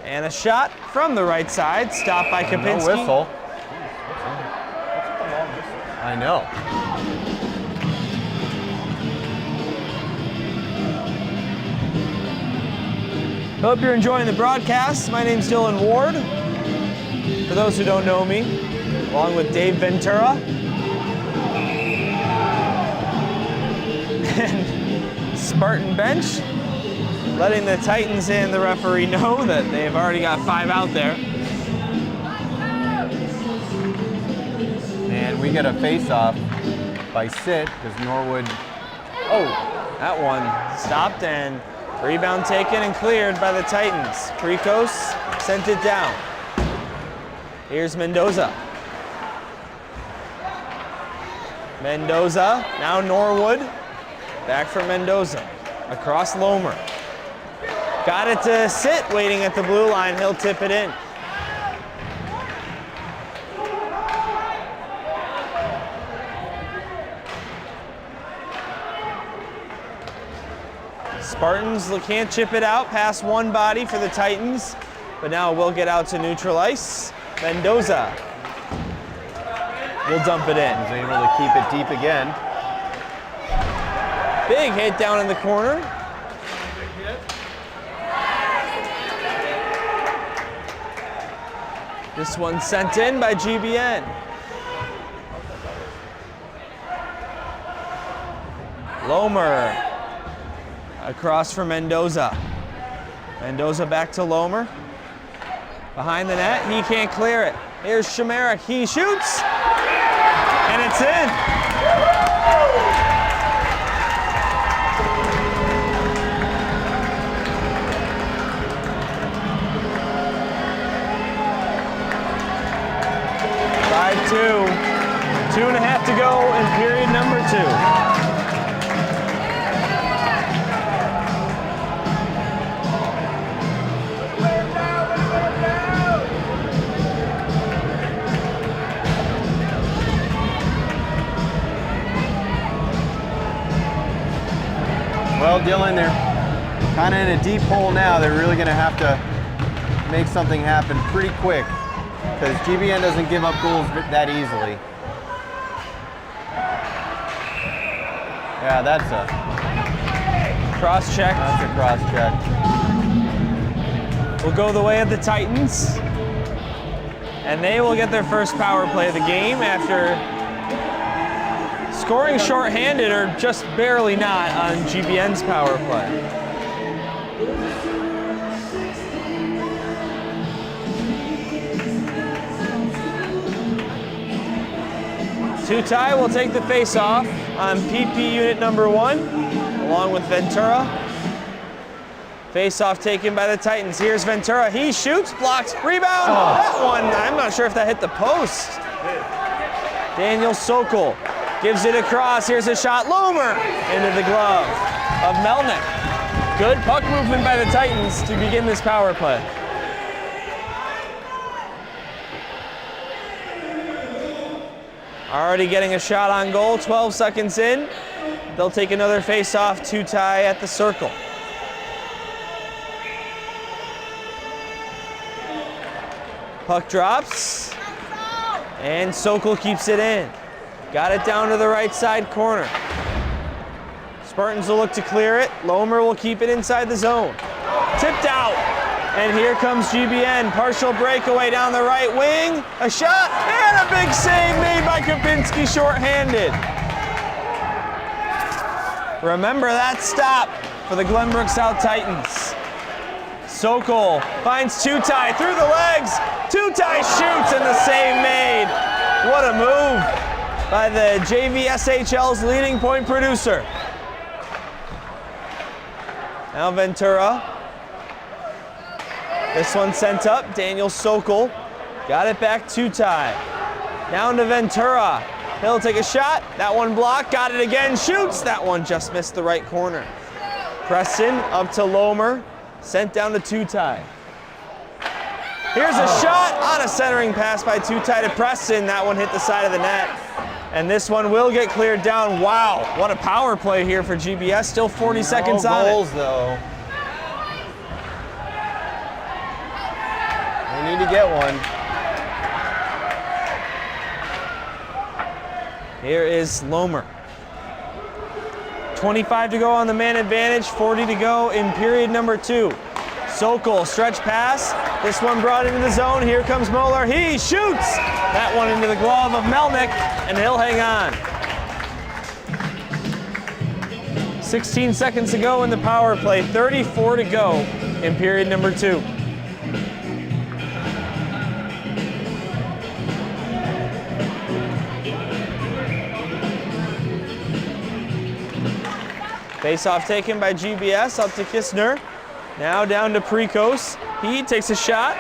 And a shot from the right side, stopped by Kopinski. No whistle. I know. Hope you're enjoying the broadcast. My name's Dylan Ward. For those who don't know me, along with Dave Ventura. And Spartan bench, letting the Titans and the referee know that they've already got 5 out there. And we get a face-off by Sit, because Norwood, that one stopped, and rebound taken and cleared by the Titans. Prikos sent it down. Here's Mendoza. Mendoza, now Norwood. Back for Mendoza, across Lomer. Got it to Sit, waiting at the blue line. He'll tip it in. Spartans can't chip it out past one body for the Titans, but now we'll get out to neutral ice. Mendoza will dump it in. was able to keep it deep again. Big hit down in the corner. This one sent in by GBN. Lomer across for Mendoza. Mendoza back to Lomer. Behind the net, he can't clear it. Here's Shimerick, he shoots, and it's in. Two. 2.5 to go in period number 2. Dylan, they're kind of in a deep hole now. They're really going to have to make something happen pretty quick because GBN doesn't give up goals that easily. Yeah, that's a cross check. That's a cross check. Will go the way of the Titans. And they will get their first power play of the game after scoring shorthanded or just barely not on GBN's power play. Tutai will take the face-off on PP unit number 1, along with Ventura. Face-off taken by the Titans. Here's Ventura. He shoots, blocked, rebound. Oh. That one, I'm not sure if that hit the post. Daniel Sokol gives it across. Here's a shot. Lomer into the glove of Melnick. Good puck movement by the Titans to begin this power play. Already getting a shot on goal, 12 seconds in. They'll take another face-off, Tutai at the circle. Puck drops, and Sokol keeps it in. Got it down to the right side corner. Spartans will look to clear it. Lomer will keep it inside the zone. Tipped out, and here comes GBN. Partial breakaway down the right wing. A shot, and a big save made by Kopinski shorthanded. Remember that stop for the Glenbrook South Titans. Sokol finds Tutai through the legs. Tutai shoots and the save made. What a move by the JV SHL's leading point producer. Now Ventura. This one sent up. Daniel Sokol got it back. Tutai. Down to Ventura. He'll take a shot. That one blocked. Got it again. Shoots. That one just missed the right corner. Preston up to Lomer. Sent down to Tutai. Here's a shot on a centering pass by Tutai to Preston. That one hit the side of the net. And this one will get cleared down. Wow, what a power play here for GBS. Still 40 seconds on it. No goals, though. We need to get one. Here is Lomer. 25 to go on the man advantage, 40 to go in period number 2. Sokol, stretch pass. This one brought into the zone. Here comes Moeller. He shoots! That one into the glove of Melnick, and he'll hang on. 16 seconds to go in the power play, 34 to go in period number 2. Face-off taken by GBS, up to Kistner. Now down to Prekos. He takes a shot.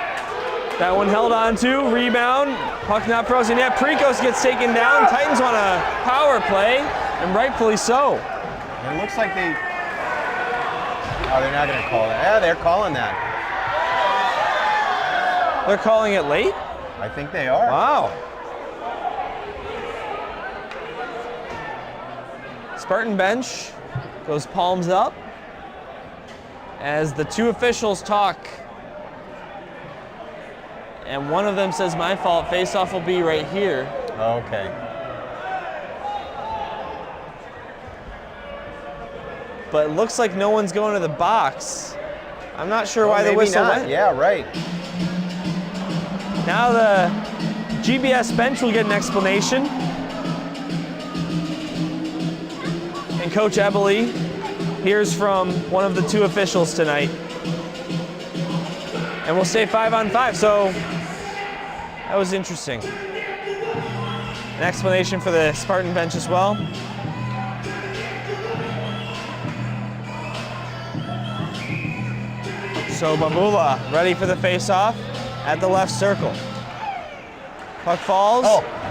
That one held on to, rebound. Puck not frozen yet. Prekos gets taken down. Titans want a power play, and rightfully so. It looks like they... Oh, they're not going to call that. Yeah, they're calling that. They're calling it late? I think they are. Wow. Spartan bench goes palms up as the two officials talk. And one of them says, my fault, face-off will be right here. Okay. But it looks like no one's going to the box. I'm not sure why the whistle went. Yeah, right. Now the GBS bench will get an explanation. And Coach Ebele hears from one of the two officials tonight. And we'll stay 5-on-5, so that was interesting. An explanation for the Spartan bench as well. So Babula ready for the face-off at the left circle. Puck falls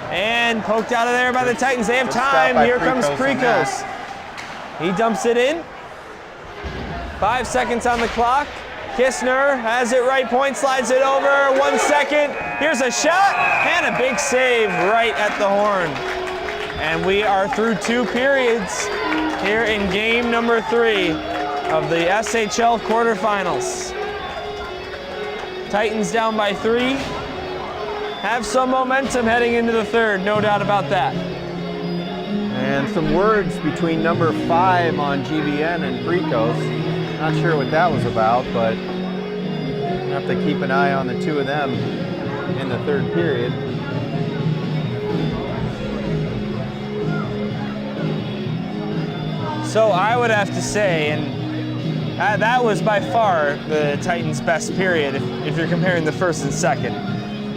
and poked out of there by the Titans. They have time. Here comes Prekos. He dumps it in. 5 seconds on the clock. Kistner has it right point, slides it over. 1 second. Here's a shot and a big save right at the horn. And we are through 2 periods here in game number 3. of the SHL quarterfinals. Titans down by 3. Have some momentum heading into the third, no doubt about that. And some words between number 5 on GBN and Fricos. Not sure what that was about, but we'll have to keep an eye on the two of them in the third period. So I would have to say, and that was by far the Titans' best period if you're comparing the first and second.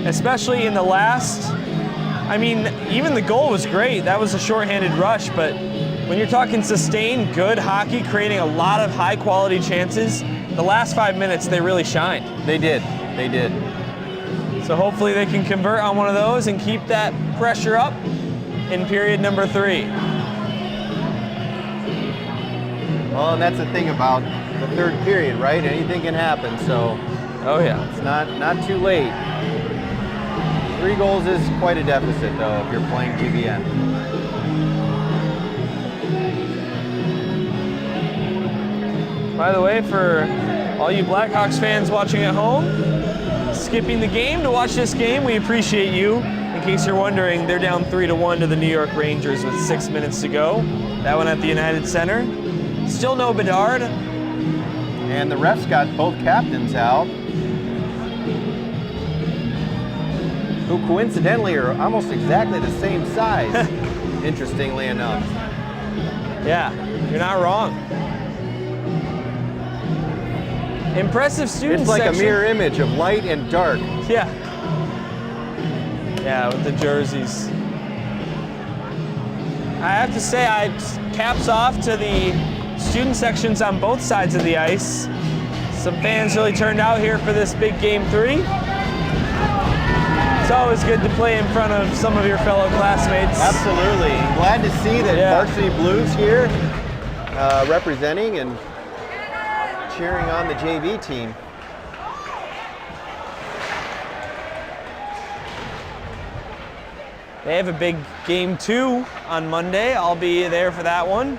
Especially in the last, I mean, even the goal was great. That was a shorthanded rush, but when you're talking sustained, good hockey, creating a lot of high-quality chances, the last 5 minutes, they really shined. They did. They did. So hopefully they can convert on one of those and keep that pressure up in period number 3. Well, and that's the thing about the third period, right? Anything can happen, so Oh yeah. it's not too late. 3 goals is quite a deficit, though, if you're playing GBN. By the way, for all you Blackhawks fans watching at home, skipping the game to watch this game, we appreciate you. In case you're wondering, they're down 3-1 to the New York Rangers with 6 minutes to go. That one at the United Center. Still no Bedard. And the refs got both captains out, who coincidentally are almost exactly the same size, interestingly enough. Yeah, you're not wrong. Impressive student It's like section. a mirror image of light and dark. Yeah. Yeah, with the jerseys. I have to say, caps off to the student sections on both sides of the ice. Some fans really turned out here for this big game 3. It's always good to play in front of some of your fellow classmates. Absolutely. Glad to see that Varsity Blues here representing and cheering on the JV team. They have a big game 2 on Monday. I'll be there for that one.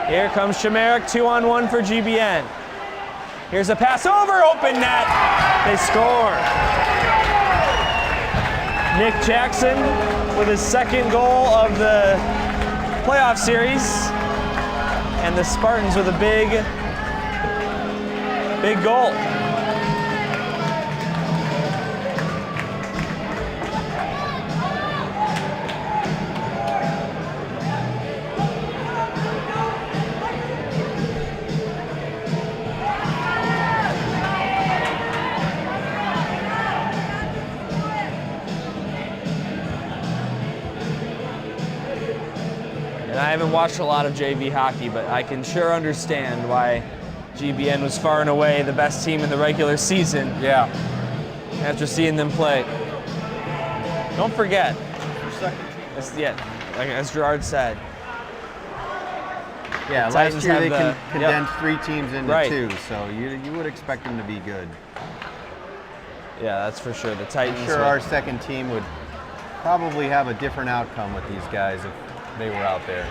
Here comes Chimeric, 2-on-1 for GBN. Here's a pass over, open net. They score. Nick Jackson with his second goal of the playoff series. And the Spartans with a big goal. I haven't watched a lot of JV hockey, but I can sure understand why GBN was far and away the best team in the regular season. Yeah. After seeing them play. Don't forget. Like as Gerard said. Yeah, the last Titans year they have condensed 3 teams into Right. 2, so you would expect them to be good. Yeah, that's for sure. The Titans. I'm sure our second team would probably have a different outcome with these guys if they were out there.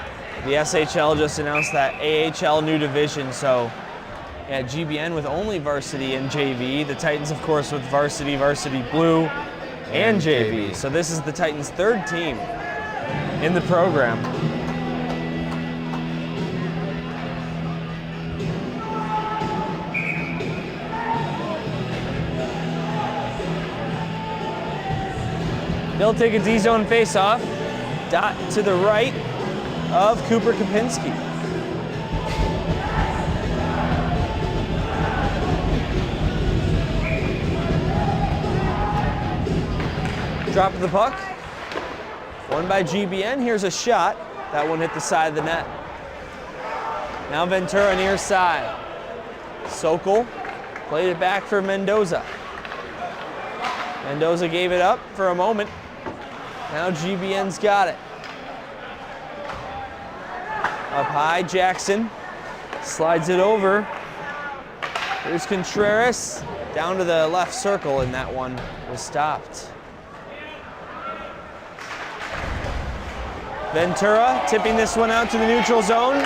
The SHL just announced that AHL new division, so yeah, GBN with only varsity and JV. The Titans, of course, with varsity, varsity blue, and JV. So this is the Titans' 3rd team in the program. They'll take a D-zone face-off. Dot to the right of Cooper Kopinski. Drop of the puck. Won by GBN. Here's a shot. That one hit the side of the net. Now Ventura near side. Sokol played it back for Mendoza. Mendoza gave it up for a moment. Now GBN's got it. Up high, Jackson slides it over. Here's Contreras down to the left circle, and that one was stopped. Ventura tipping this one out to the neutral zone.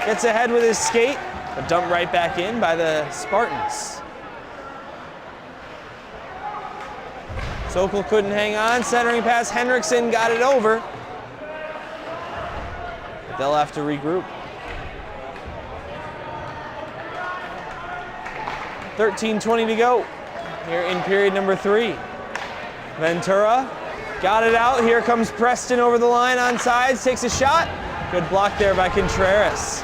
Gets ahead with his skate. but dumped right back in by the Spartans. Sokol couldn't hang on. Centering pass, Henriksen got it over. But they'll have to regroup. 13:20 to go here in period number 3. Ventura got it out. Here comes Preston over the line on sides, takes a shot. Good block there by Contreras.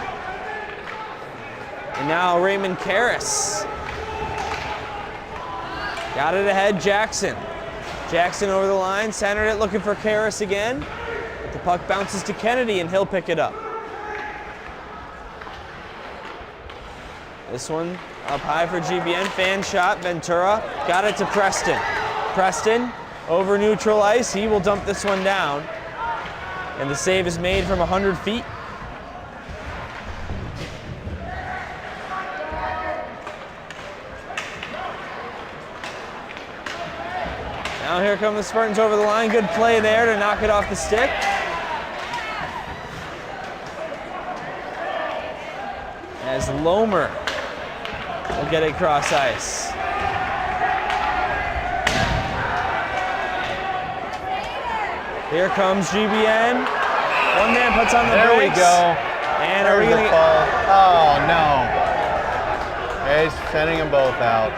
And now Raymond Karras. Got it ahead, Jackson. Jackson over the line, centered it, looking for Karras again. But the puck bounces to Kennedy and he'll pick it up. This one up high for GBN, fan shot, Ventura, got it to Preston. Preston over neutral ice, he will dump this one down. And the save is made from 100 feet. Now here come the Spartans over the line, good play there to knock it off the stick. As Lomer will get it cross ice. Here comes GBN. One man puts on the brakes. There we go. And are we going to fall? Oh, no. He's sending them both out.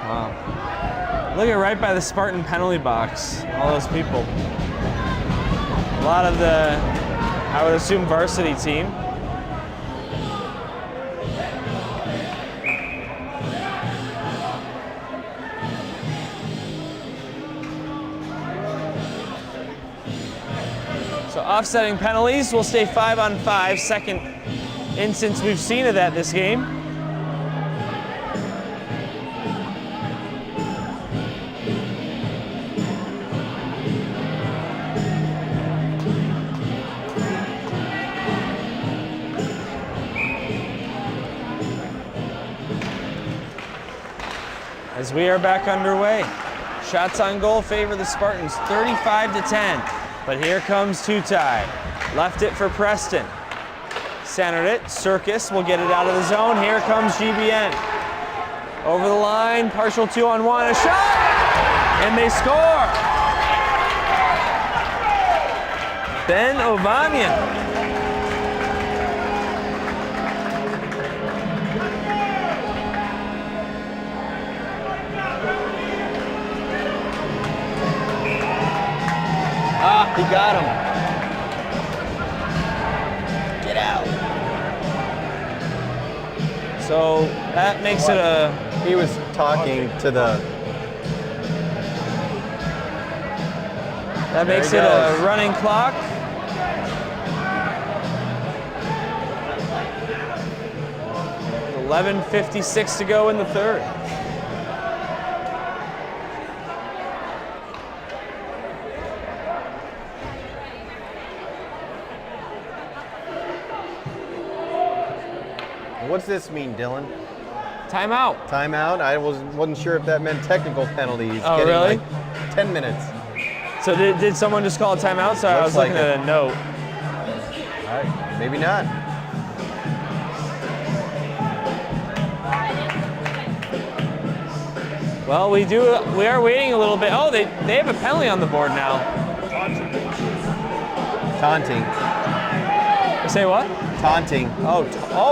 Wow. Look at right by the Spartan penalty box. All those people. A lot of the, I would assume, varsity team. So offsetting penalties will stay 5-on-5, second instance we've seen of that this game. As we are back underway. Shots on goal favor the Spartans, 35-10. But here comes Tutai. Left it for Preston. Centered it. Circus will get it out of the zone. Here comes GBN. Over the line, partial 2-on-1, a shot! And they score! Ben Ovanian. Ah, he got him. Get out. So that makes it a... He was talking to the... That makes it a running clock. $11:56 to go in the third. What's this mean, Dylan? Timeout. Timeout? I wasn't sure if that meant technical penalties. Oh, getting really? Like 10 minutes. So did someone just call a timeout? So I was looking at a note. All right, maybe not. Well, we are waiting a little bit. Oh, they have a penalty on the board now. Taunting. Say what? Taunting. Oh,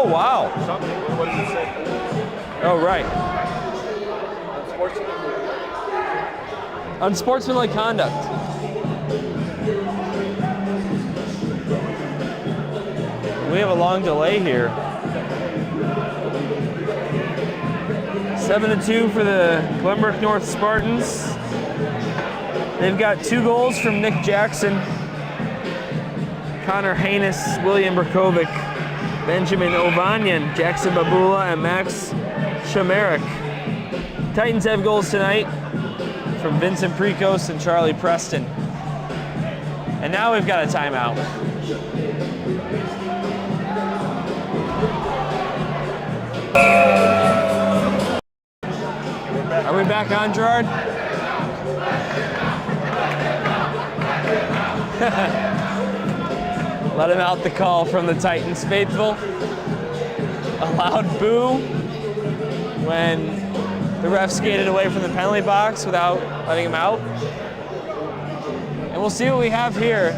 wow. Something. What does it say? Oh, right. Unsportsmanlike. Unsportsmanlike conduct. We have a long delay here. 7-2 for the Glenbrook North Spartans. They've got 2 goals from Nick Jackson, Connor Haynes, William Berkovic, Benjamin Ovanian, Jackson Babula, and Max Shamerek. Titans have goals tonight from Vincent Precos and Charlie Preston. And now we've got a timeout. Are we back on, Gerard? Let him out the call from the Titans faithful. A loud boo when the ref skated away from the penalty box without letting him out. And we'll see what we have here.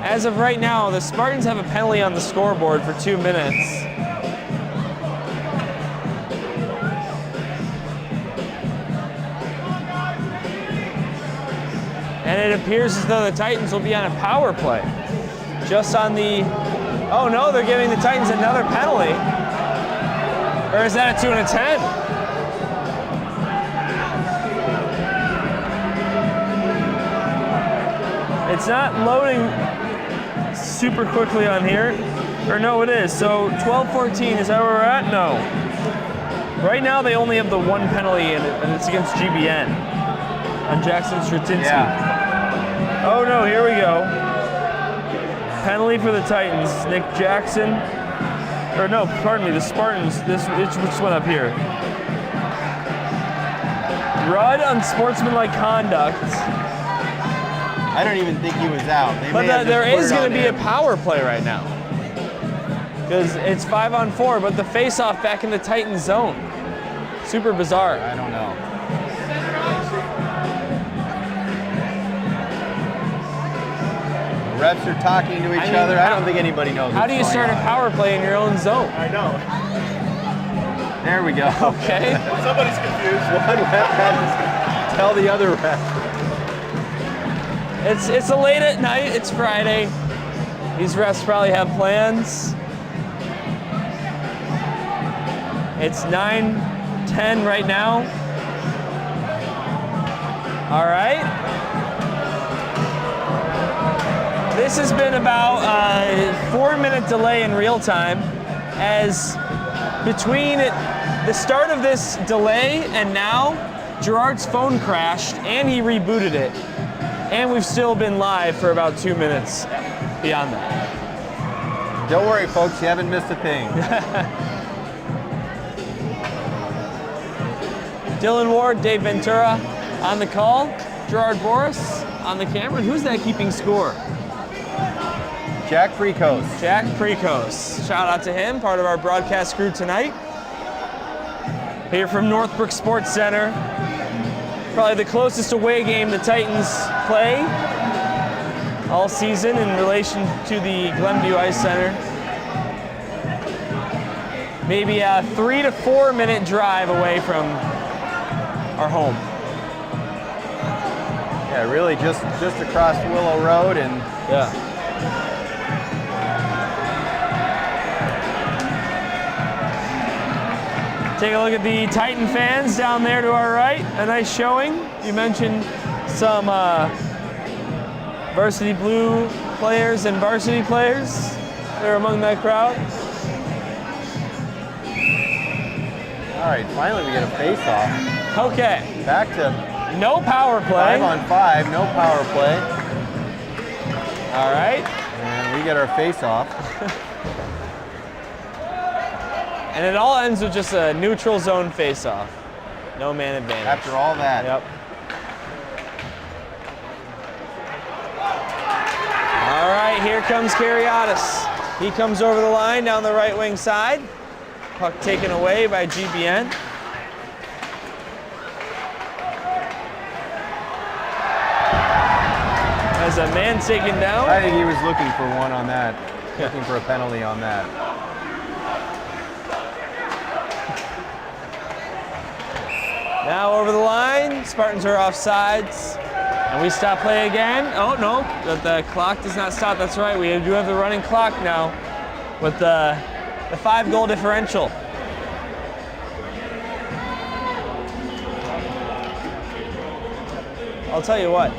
As of right now, the Spartans have a penalty on the scoreboard for 2 minutes. And it appears as though the Titans will be on a power play. Just on the, oh no, they're giving the Titans another penalty. Or is that a 2 and a 10? It's not loading super quickly on here. Or no, it is. So 12-14, is that where we're at? No. Right now they only have the one penalty in it, and it's against GBN on Jackson Stratinsky. Yeah. Oh no, here we go. Penalty for the Titans. Nick Jackson. Or no, pardon me, the Spartans. Which one up here? Rudd unsportsmanlike conduct. I don't even think he was out. But there is going to be a power play right now. Because it's 5-on-4, but the face-off back in the Titans zone. Super bizarre. I don't know. The refs are talking to each other. I don't think anybody knows. How do you start a power play in your own zone? I know. There we go. Okay. Somebody's confused. One ref had to tell the other ref. It's a late at night. It's Friday. These refs probably have plans. It's 9:10 right now. All right. This has been about a 4-minute delay in real time, as between the start of this delay and now, Gerard's phone crashed and he rebooted it. And we've still been live for about 2 minutes beyond that. Don't worry, folks, you haven't missed a thing. Dylan Ward, Dave Ventura on the call. Gerard Boris on the camera. And who's that keeping score? Jack Precos. Jack Precos. Shout out to him, part of our broadcast crew tonight. Here from Northbrook Sports Center. Probably the closest away game the Titans play all season in relation to the Glenview Ice Center. Maybe a 3 to 4 minute drive away from our home. Yeah, really just across Willow Road and yeah. Take a look at the Titan fans down there to our right. A nice showing. You mentioned some varsity blue players and varsity players. They're among that crowd. all right, finally we get a face-off. Okay. Back to No power play. 5-on-5, no power play. All right. And we get our face-off. And it all ends with just a neutral zone face-off. No man advantage. After all that. Yep. All right, here comes Kariotis. He comes over the line down the right wing side. Puck taken away by GBN. As a man taken down. I think he was looking for one on that. Looking for a penalty on that. Now over the line, Spartans are offsides. And we stop play again. Oh, no, the clock does not stop. That's right, we do have the running clock now with the 5-goal differential. I'll tell you what,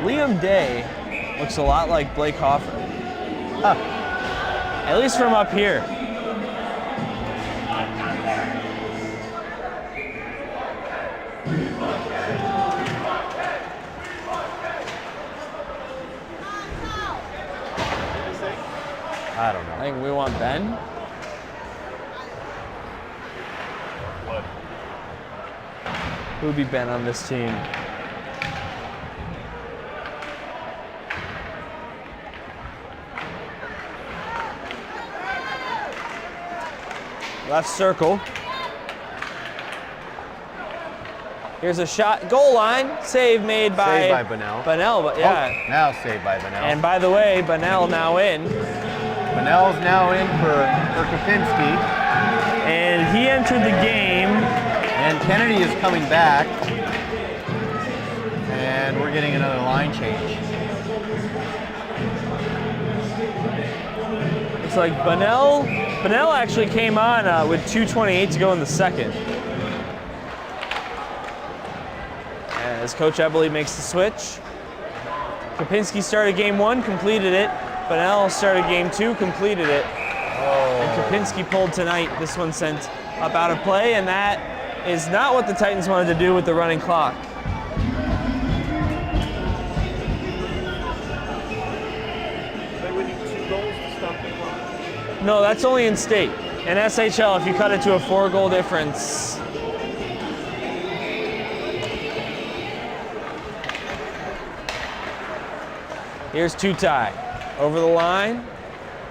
Liam Day looks a lot like Blake Hoffer. Huh. At least from up here. I don't know. I think we want Ben. What? Who would be Ben on this team? left circle. Here's a shot, goal line, save made by Saved by Bunnell. Bunnell, but yeah. Oh, now saved by Bunnell. And by the way, Bunnell now in. Bunnell's now in for Kopinski. And he entered the game. And Kennedy is coming back. And we're getting another line change. It's like Bunnell actually came on with 2:28 to go in the second. As Coach Eberle makes the switch. Kopinski started game 1, completed it. Bunnell started game 2, completed it. And Kopinski pulled tonight. This one sent up out of play, and that is not what the Titans wanted to do with the running clock. They would need 2 goals to stop the clock. No, that's only in state. In SHL, if you cut it to a 4-goal difference. Here's Tutai. Over the line.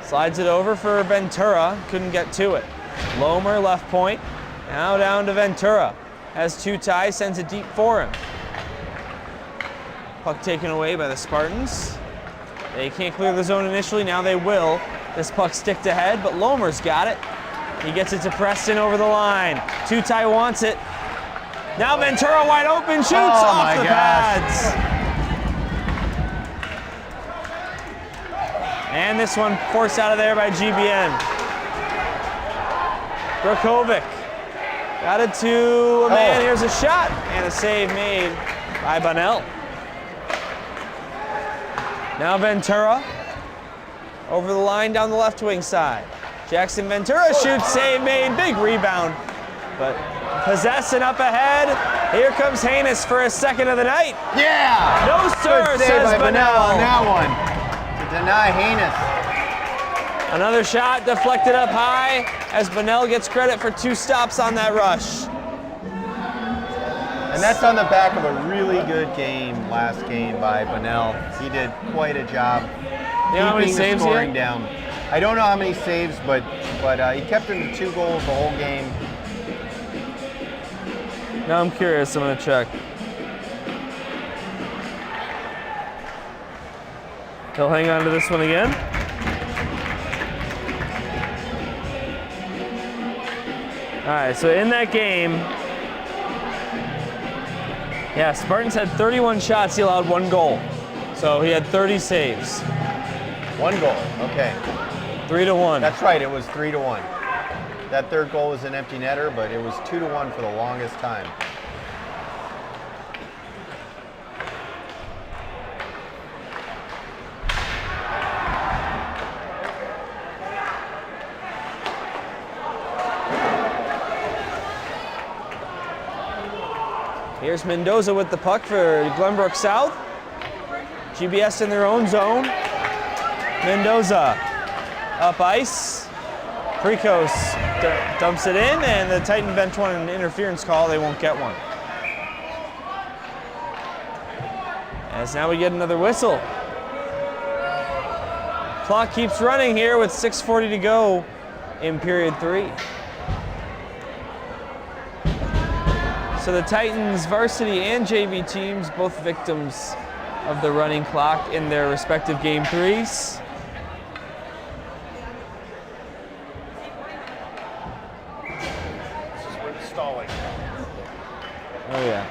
Slides it over for Ventura. Couldn't get to it. Lomer, left point. Now down to Ventura. Has Tutai, sends it deep for him. Puck taken away by the Spartans. They can't clear the zone initially. Now they will. This puck sticked ahead, but Lomer's got it. He gets it to Preston over the line. Tutai wants it. Now Ventura wide open, shoots off the pads. And this one forced out of there by GBN. Brakovic got it to a man. Here's a shot and a save made by Bunnell. Now Ventura over the line down the left wing side. Jackson Ventura shoots, save made, big rebound. But possessing up ahead. Here comes Haynes for his second of the night. Yeah! No sir, Good save says by Bunnell. on that one. To deny Haynes. Another shot deflected up high as Bunnell gets credit for 2 stops on that rush. And that's on the back of a really good game, last game by Bunnell. He did quite a job keeping the scoring down. I don't know how many saves, but he kept him to 2 goals the whole game. Now I'm curious, I'm gonna check. He'll hang on to this one again. All right, so in that game, yeah, Spartans had 31 shots, he allowed 1 goal. So he had 30 saves. 1 goal, okay. 3-1. That's right, it was 3-1. That third goal was an empty netter, but it was 2-1 for the longest time. Here's Mendoza with the puck for Glenbrook South. GBS in their own zone. Mendoza up ice. Precos dumps it in, and the Titan bench won an interference call. They won't get one. As now we get another whistle. Clock keeps running here with 6:40 to go in period 3. So the Titans varsity and JV teams, both victims of the running clock in their respective game 3s. This is where it's stalling. Oh yeah.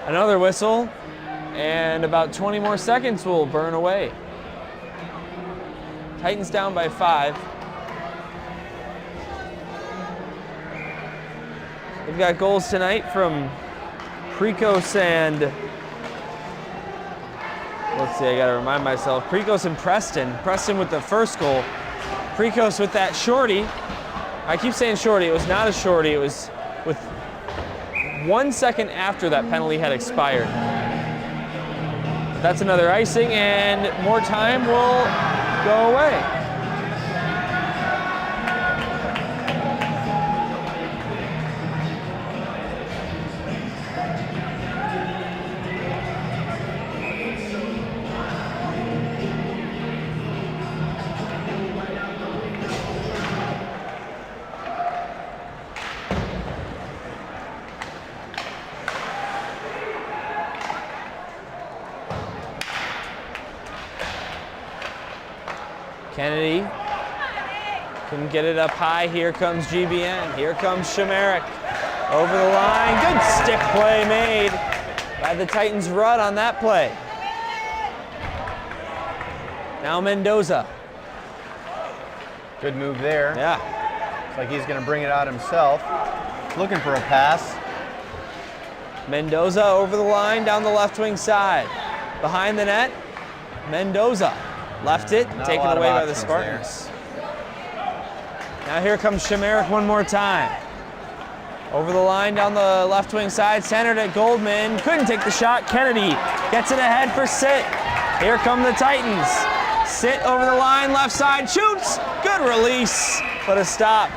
Another whistle, and about 20 more seconds will burn away. Titans down by 5. We've got goals tonight from Precos and, let's see, I gotta remind myself, Precos and Preston. Preston with the first goal. Precos with that shorty. I keep saying shorty, it was not a shorty, it was with 1 second after that penalty had expired. That's another icing, and more time will go away. Kennedy couldn't get it up high. Here comes GBN. Here comes Shumerick. Over the line. Good stick play made by the Titans Rudd on that play. Now Mendoza. Good move there. Yeah. Looks like he's going to bring it out himself. Looking for a pass. Mendoza over the line down the left wing side. Behind the net, Mendoza left it, taken away by the Spartans. Now here comes Shumerick one more time. Over the line down the left wing side, centered at Goldman. Couldn't take the shot. Kennedy gets it ahead for Sit. Here come the Titans. Sit over the line, left side, shoots. Good release, but a stop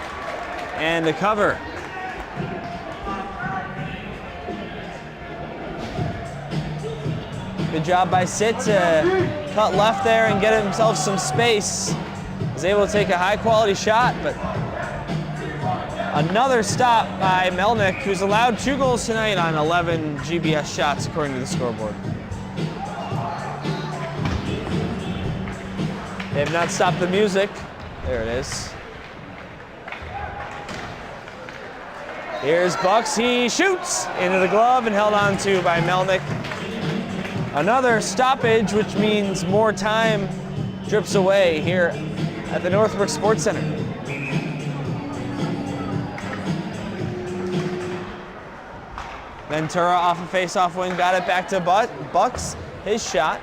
and a cover. Good job by Sit to cut left there and get himself some space. Was able to take a high quality shot, but another stop by Melnick, who's allowed 2 goals tonight on 11 GBS shots according to the scoreboard. They have not stopped the music. There it is. Here's Bucks, he shoots into the glove and held on to by Melnick. Another stoppage, which means more time drips away here at the Northbrook Sports Center. Ventura off a face-off wing, got it back to Bucks. His shot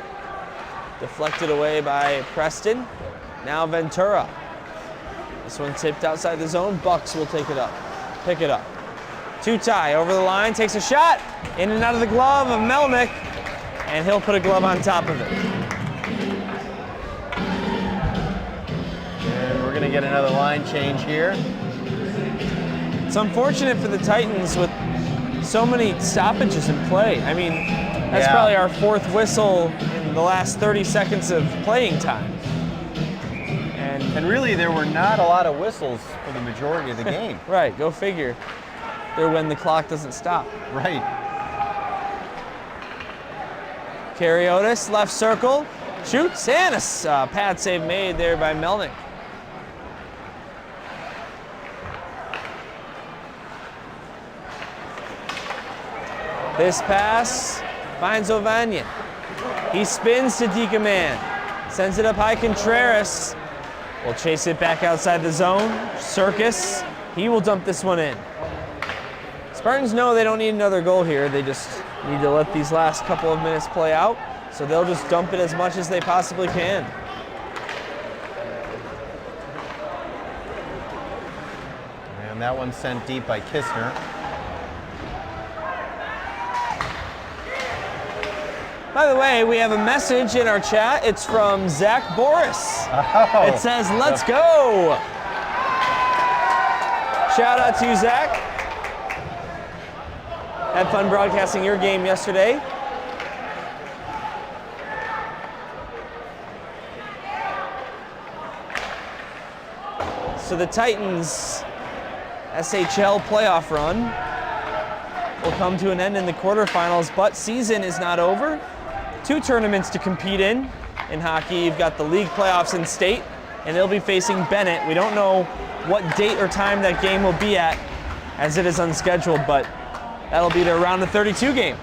deflected away by Preston. Now Ventura. This one tipped outside the zone. Bucks will take it up, pick it up. Tutai over the line, takes a shot, in and out of the glove of Melnick, and he'll put a glove on top of it. And we're gonna get another line change here. It's unfortunate for the Titans with so many stoppages in play. I mean, that's probably our 4th whistle in the last 30 seconds of playing time. And really, there were not a lot of whistles for the majority of the game. Right, go figure. They're when the clock doesn't stop. Right. Kariotis, left circle, shoots, and a pad save made there by Melnick. This pass finds Ovanian. He spins to Decaman, sends it up high. Contreras will chase it back outside the zone. Circus, he will dump this one in. Spartans know they don't need another goal here. They just need to let these last couple of minutes play out, so they'll just dump it as much as they possibly can. And that one's sent deep by Kistner. By the way, we have a message in our chat. It's from Zach Boris. Oh. It says, "Let's go." Shout out to you, Zach. Had fun broadcasting your game yesterday. So the Titans' SHL playoff run will come to an end in the quarterfinals, but season is not over. 2 tournaments to compete in hockey. You've got the league playoffs in state, and they'll be facing Bennett. We don't know what date or time that game will be at, as it is unscheduled, but that'll be their round of 32 game.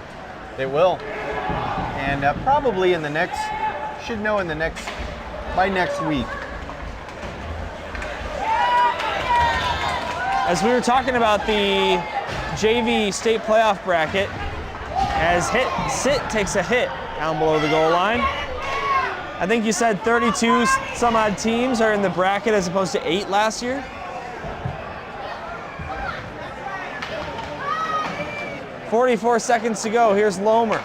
It will. And probably in the next, should know in the next, by next week. As we were talking about the JV state playoff bracket, as Sit takes a hit down below the goal line. I think you said 32 some odd teams are in the bracket as opposed to 8 last year. .44 seconds to go. Here's Lomer.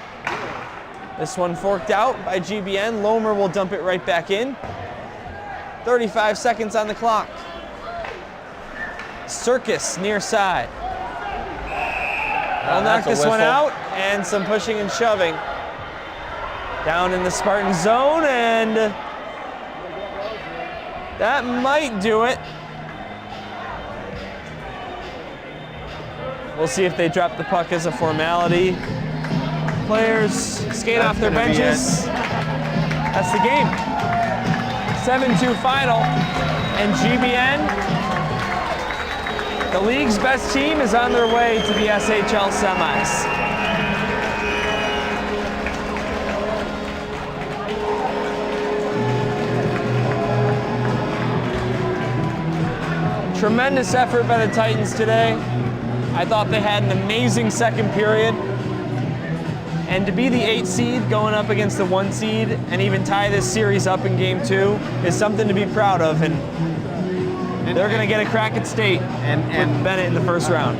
This one forked out by GBN. Lomer will dump it right back in. 35 seconds on the clock. Circus near side. I'll knock this one out, and some pushing and shoving. Down in the Spartan zone, and that might do it. We'll see if they drop the puck as a formality. Players skate off their benches. That's the game. 7-2 final. And GBN, the league's best team, is on their way to the SHL semis. Tremendous effort by the Titans today. I thought they had an amazing second period. And to be the 8 seed going up against the 1 seed and even tie this series up in game 2 is something to be proud of. And they're going to get a crack at state with Bennett in the first round.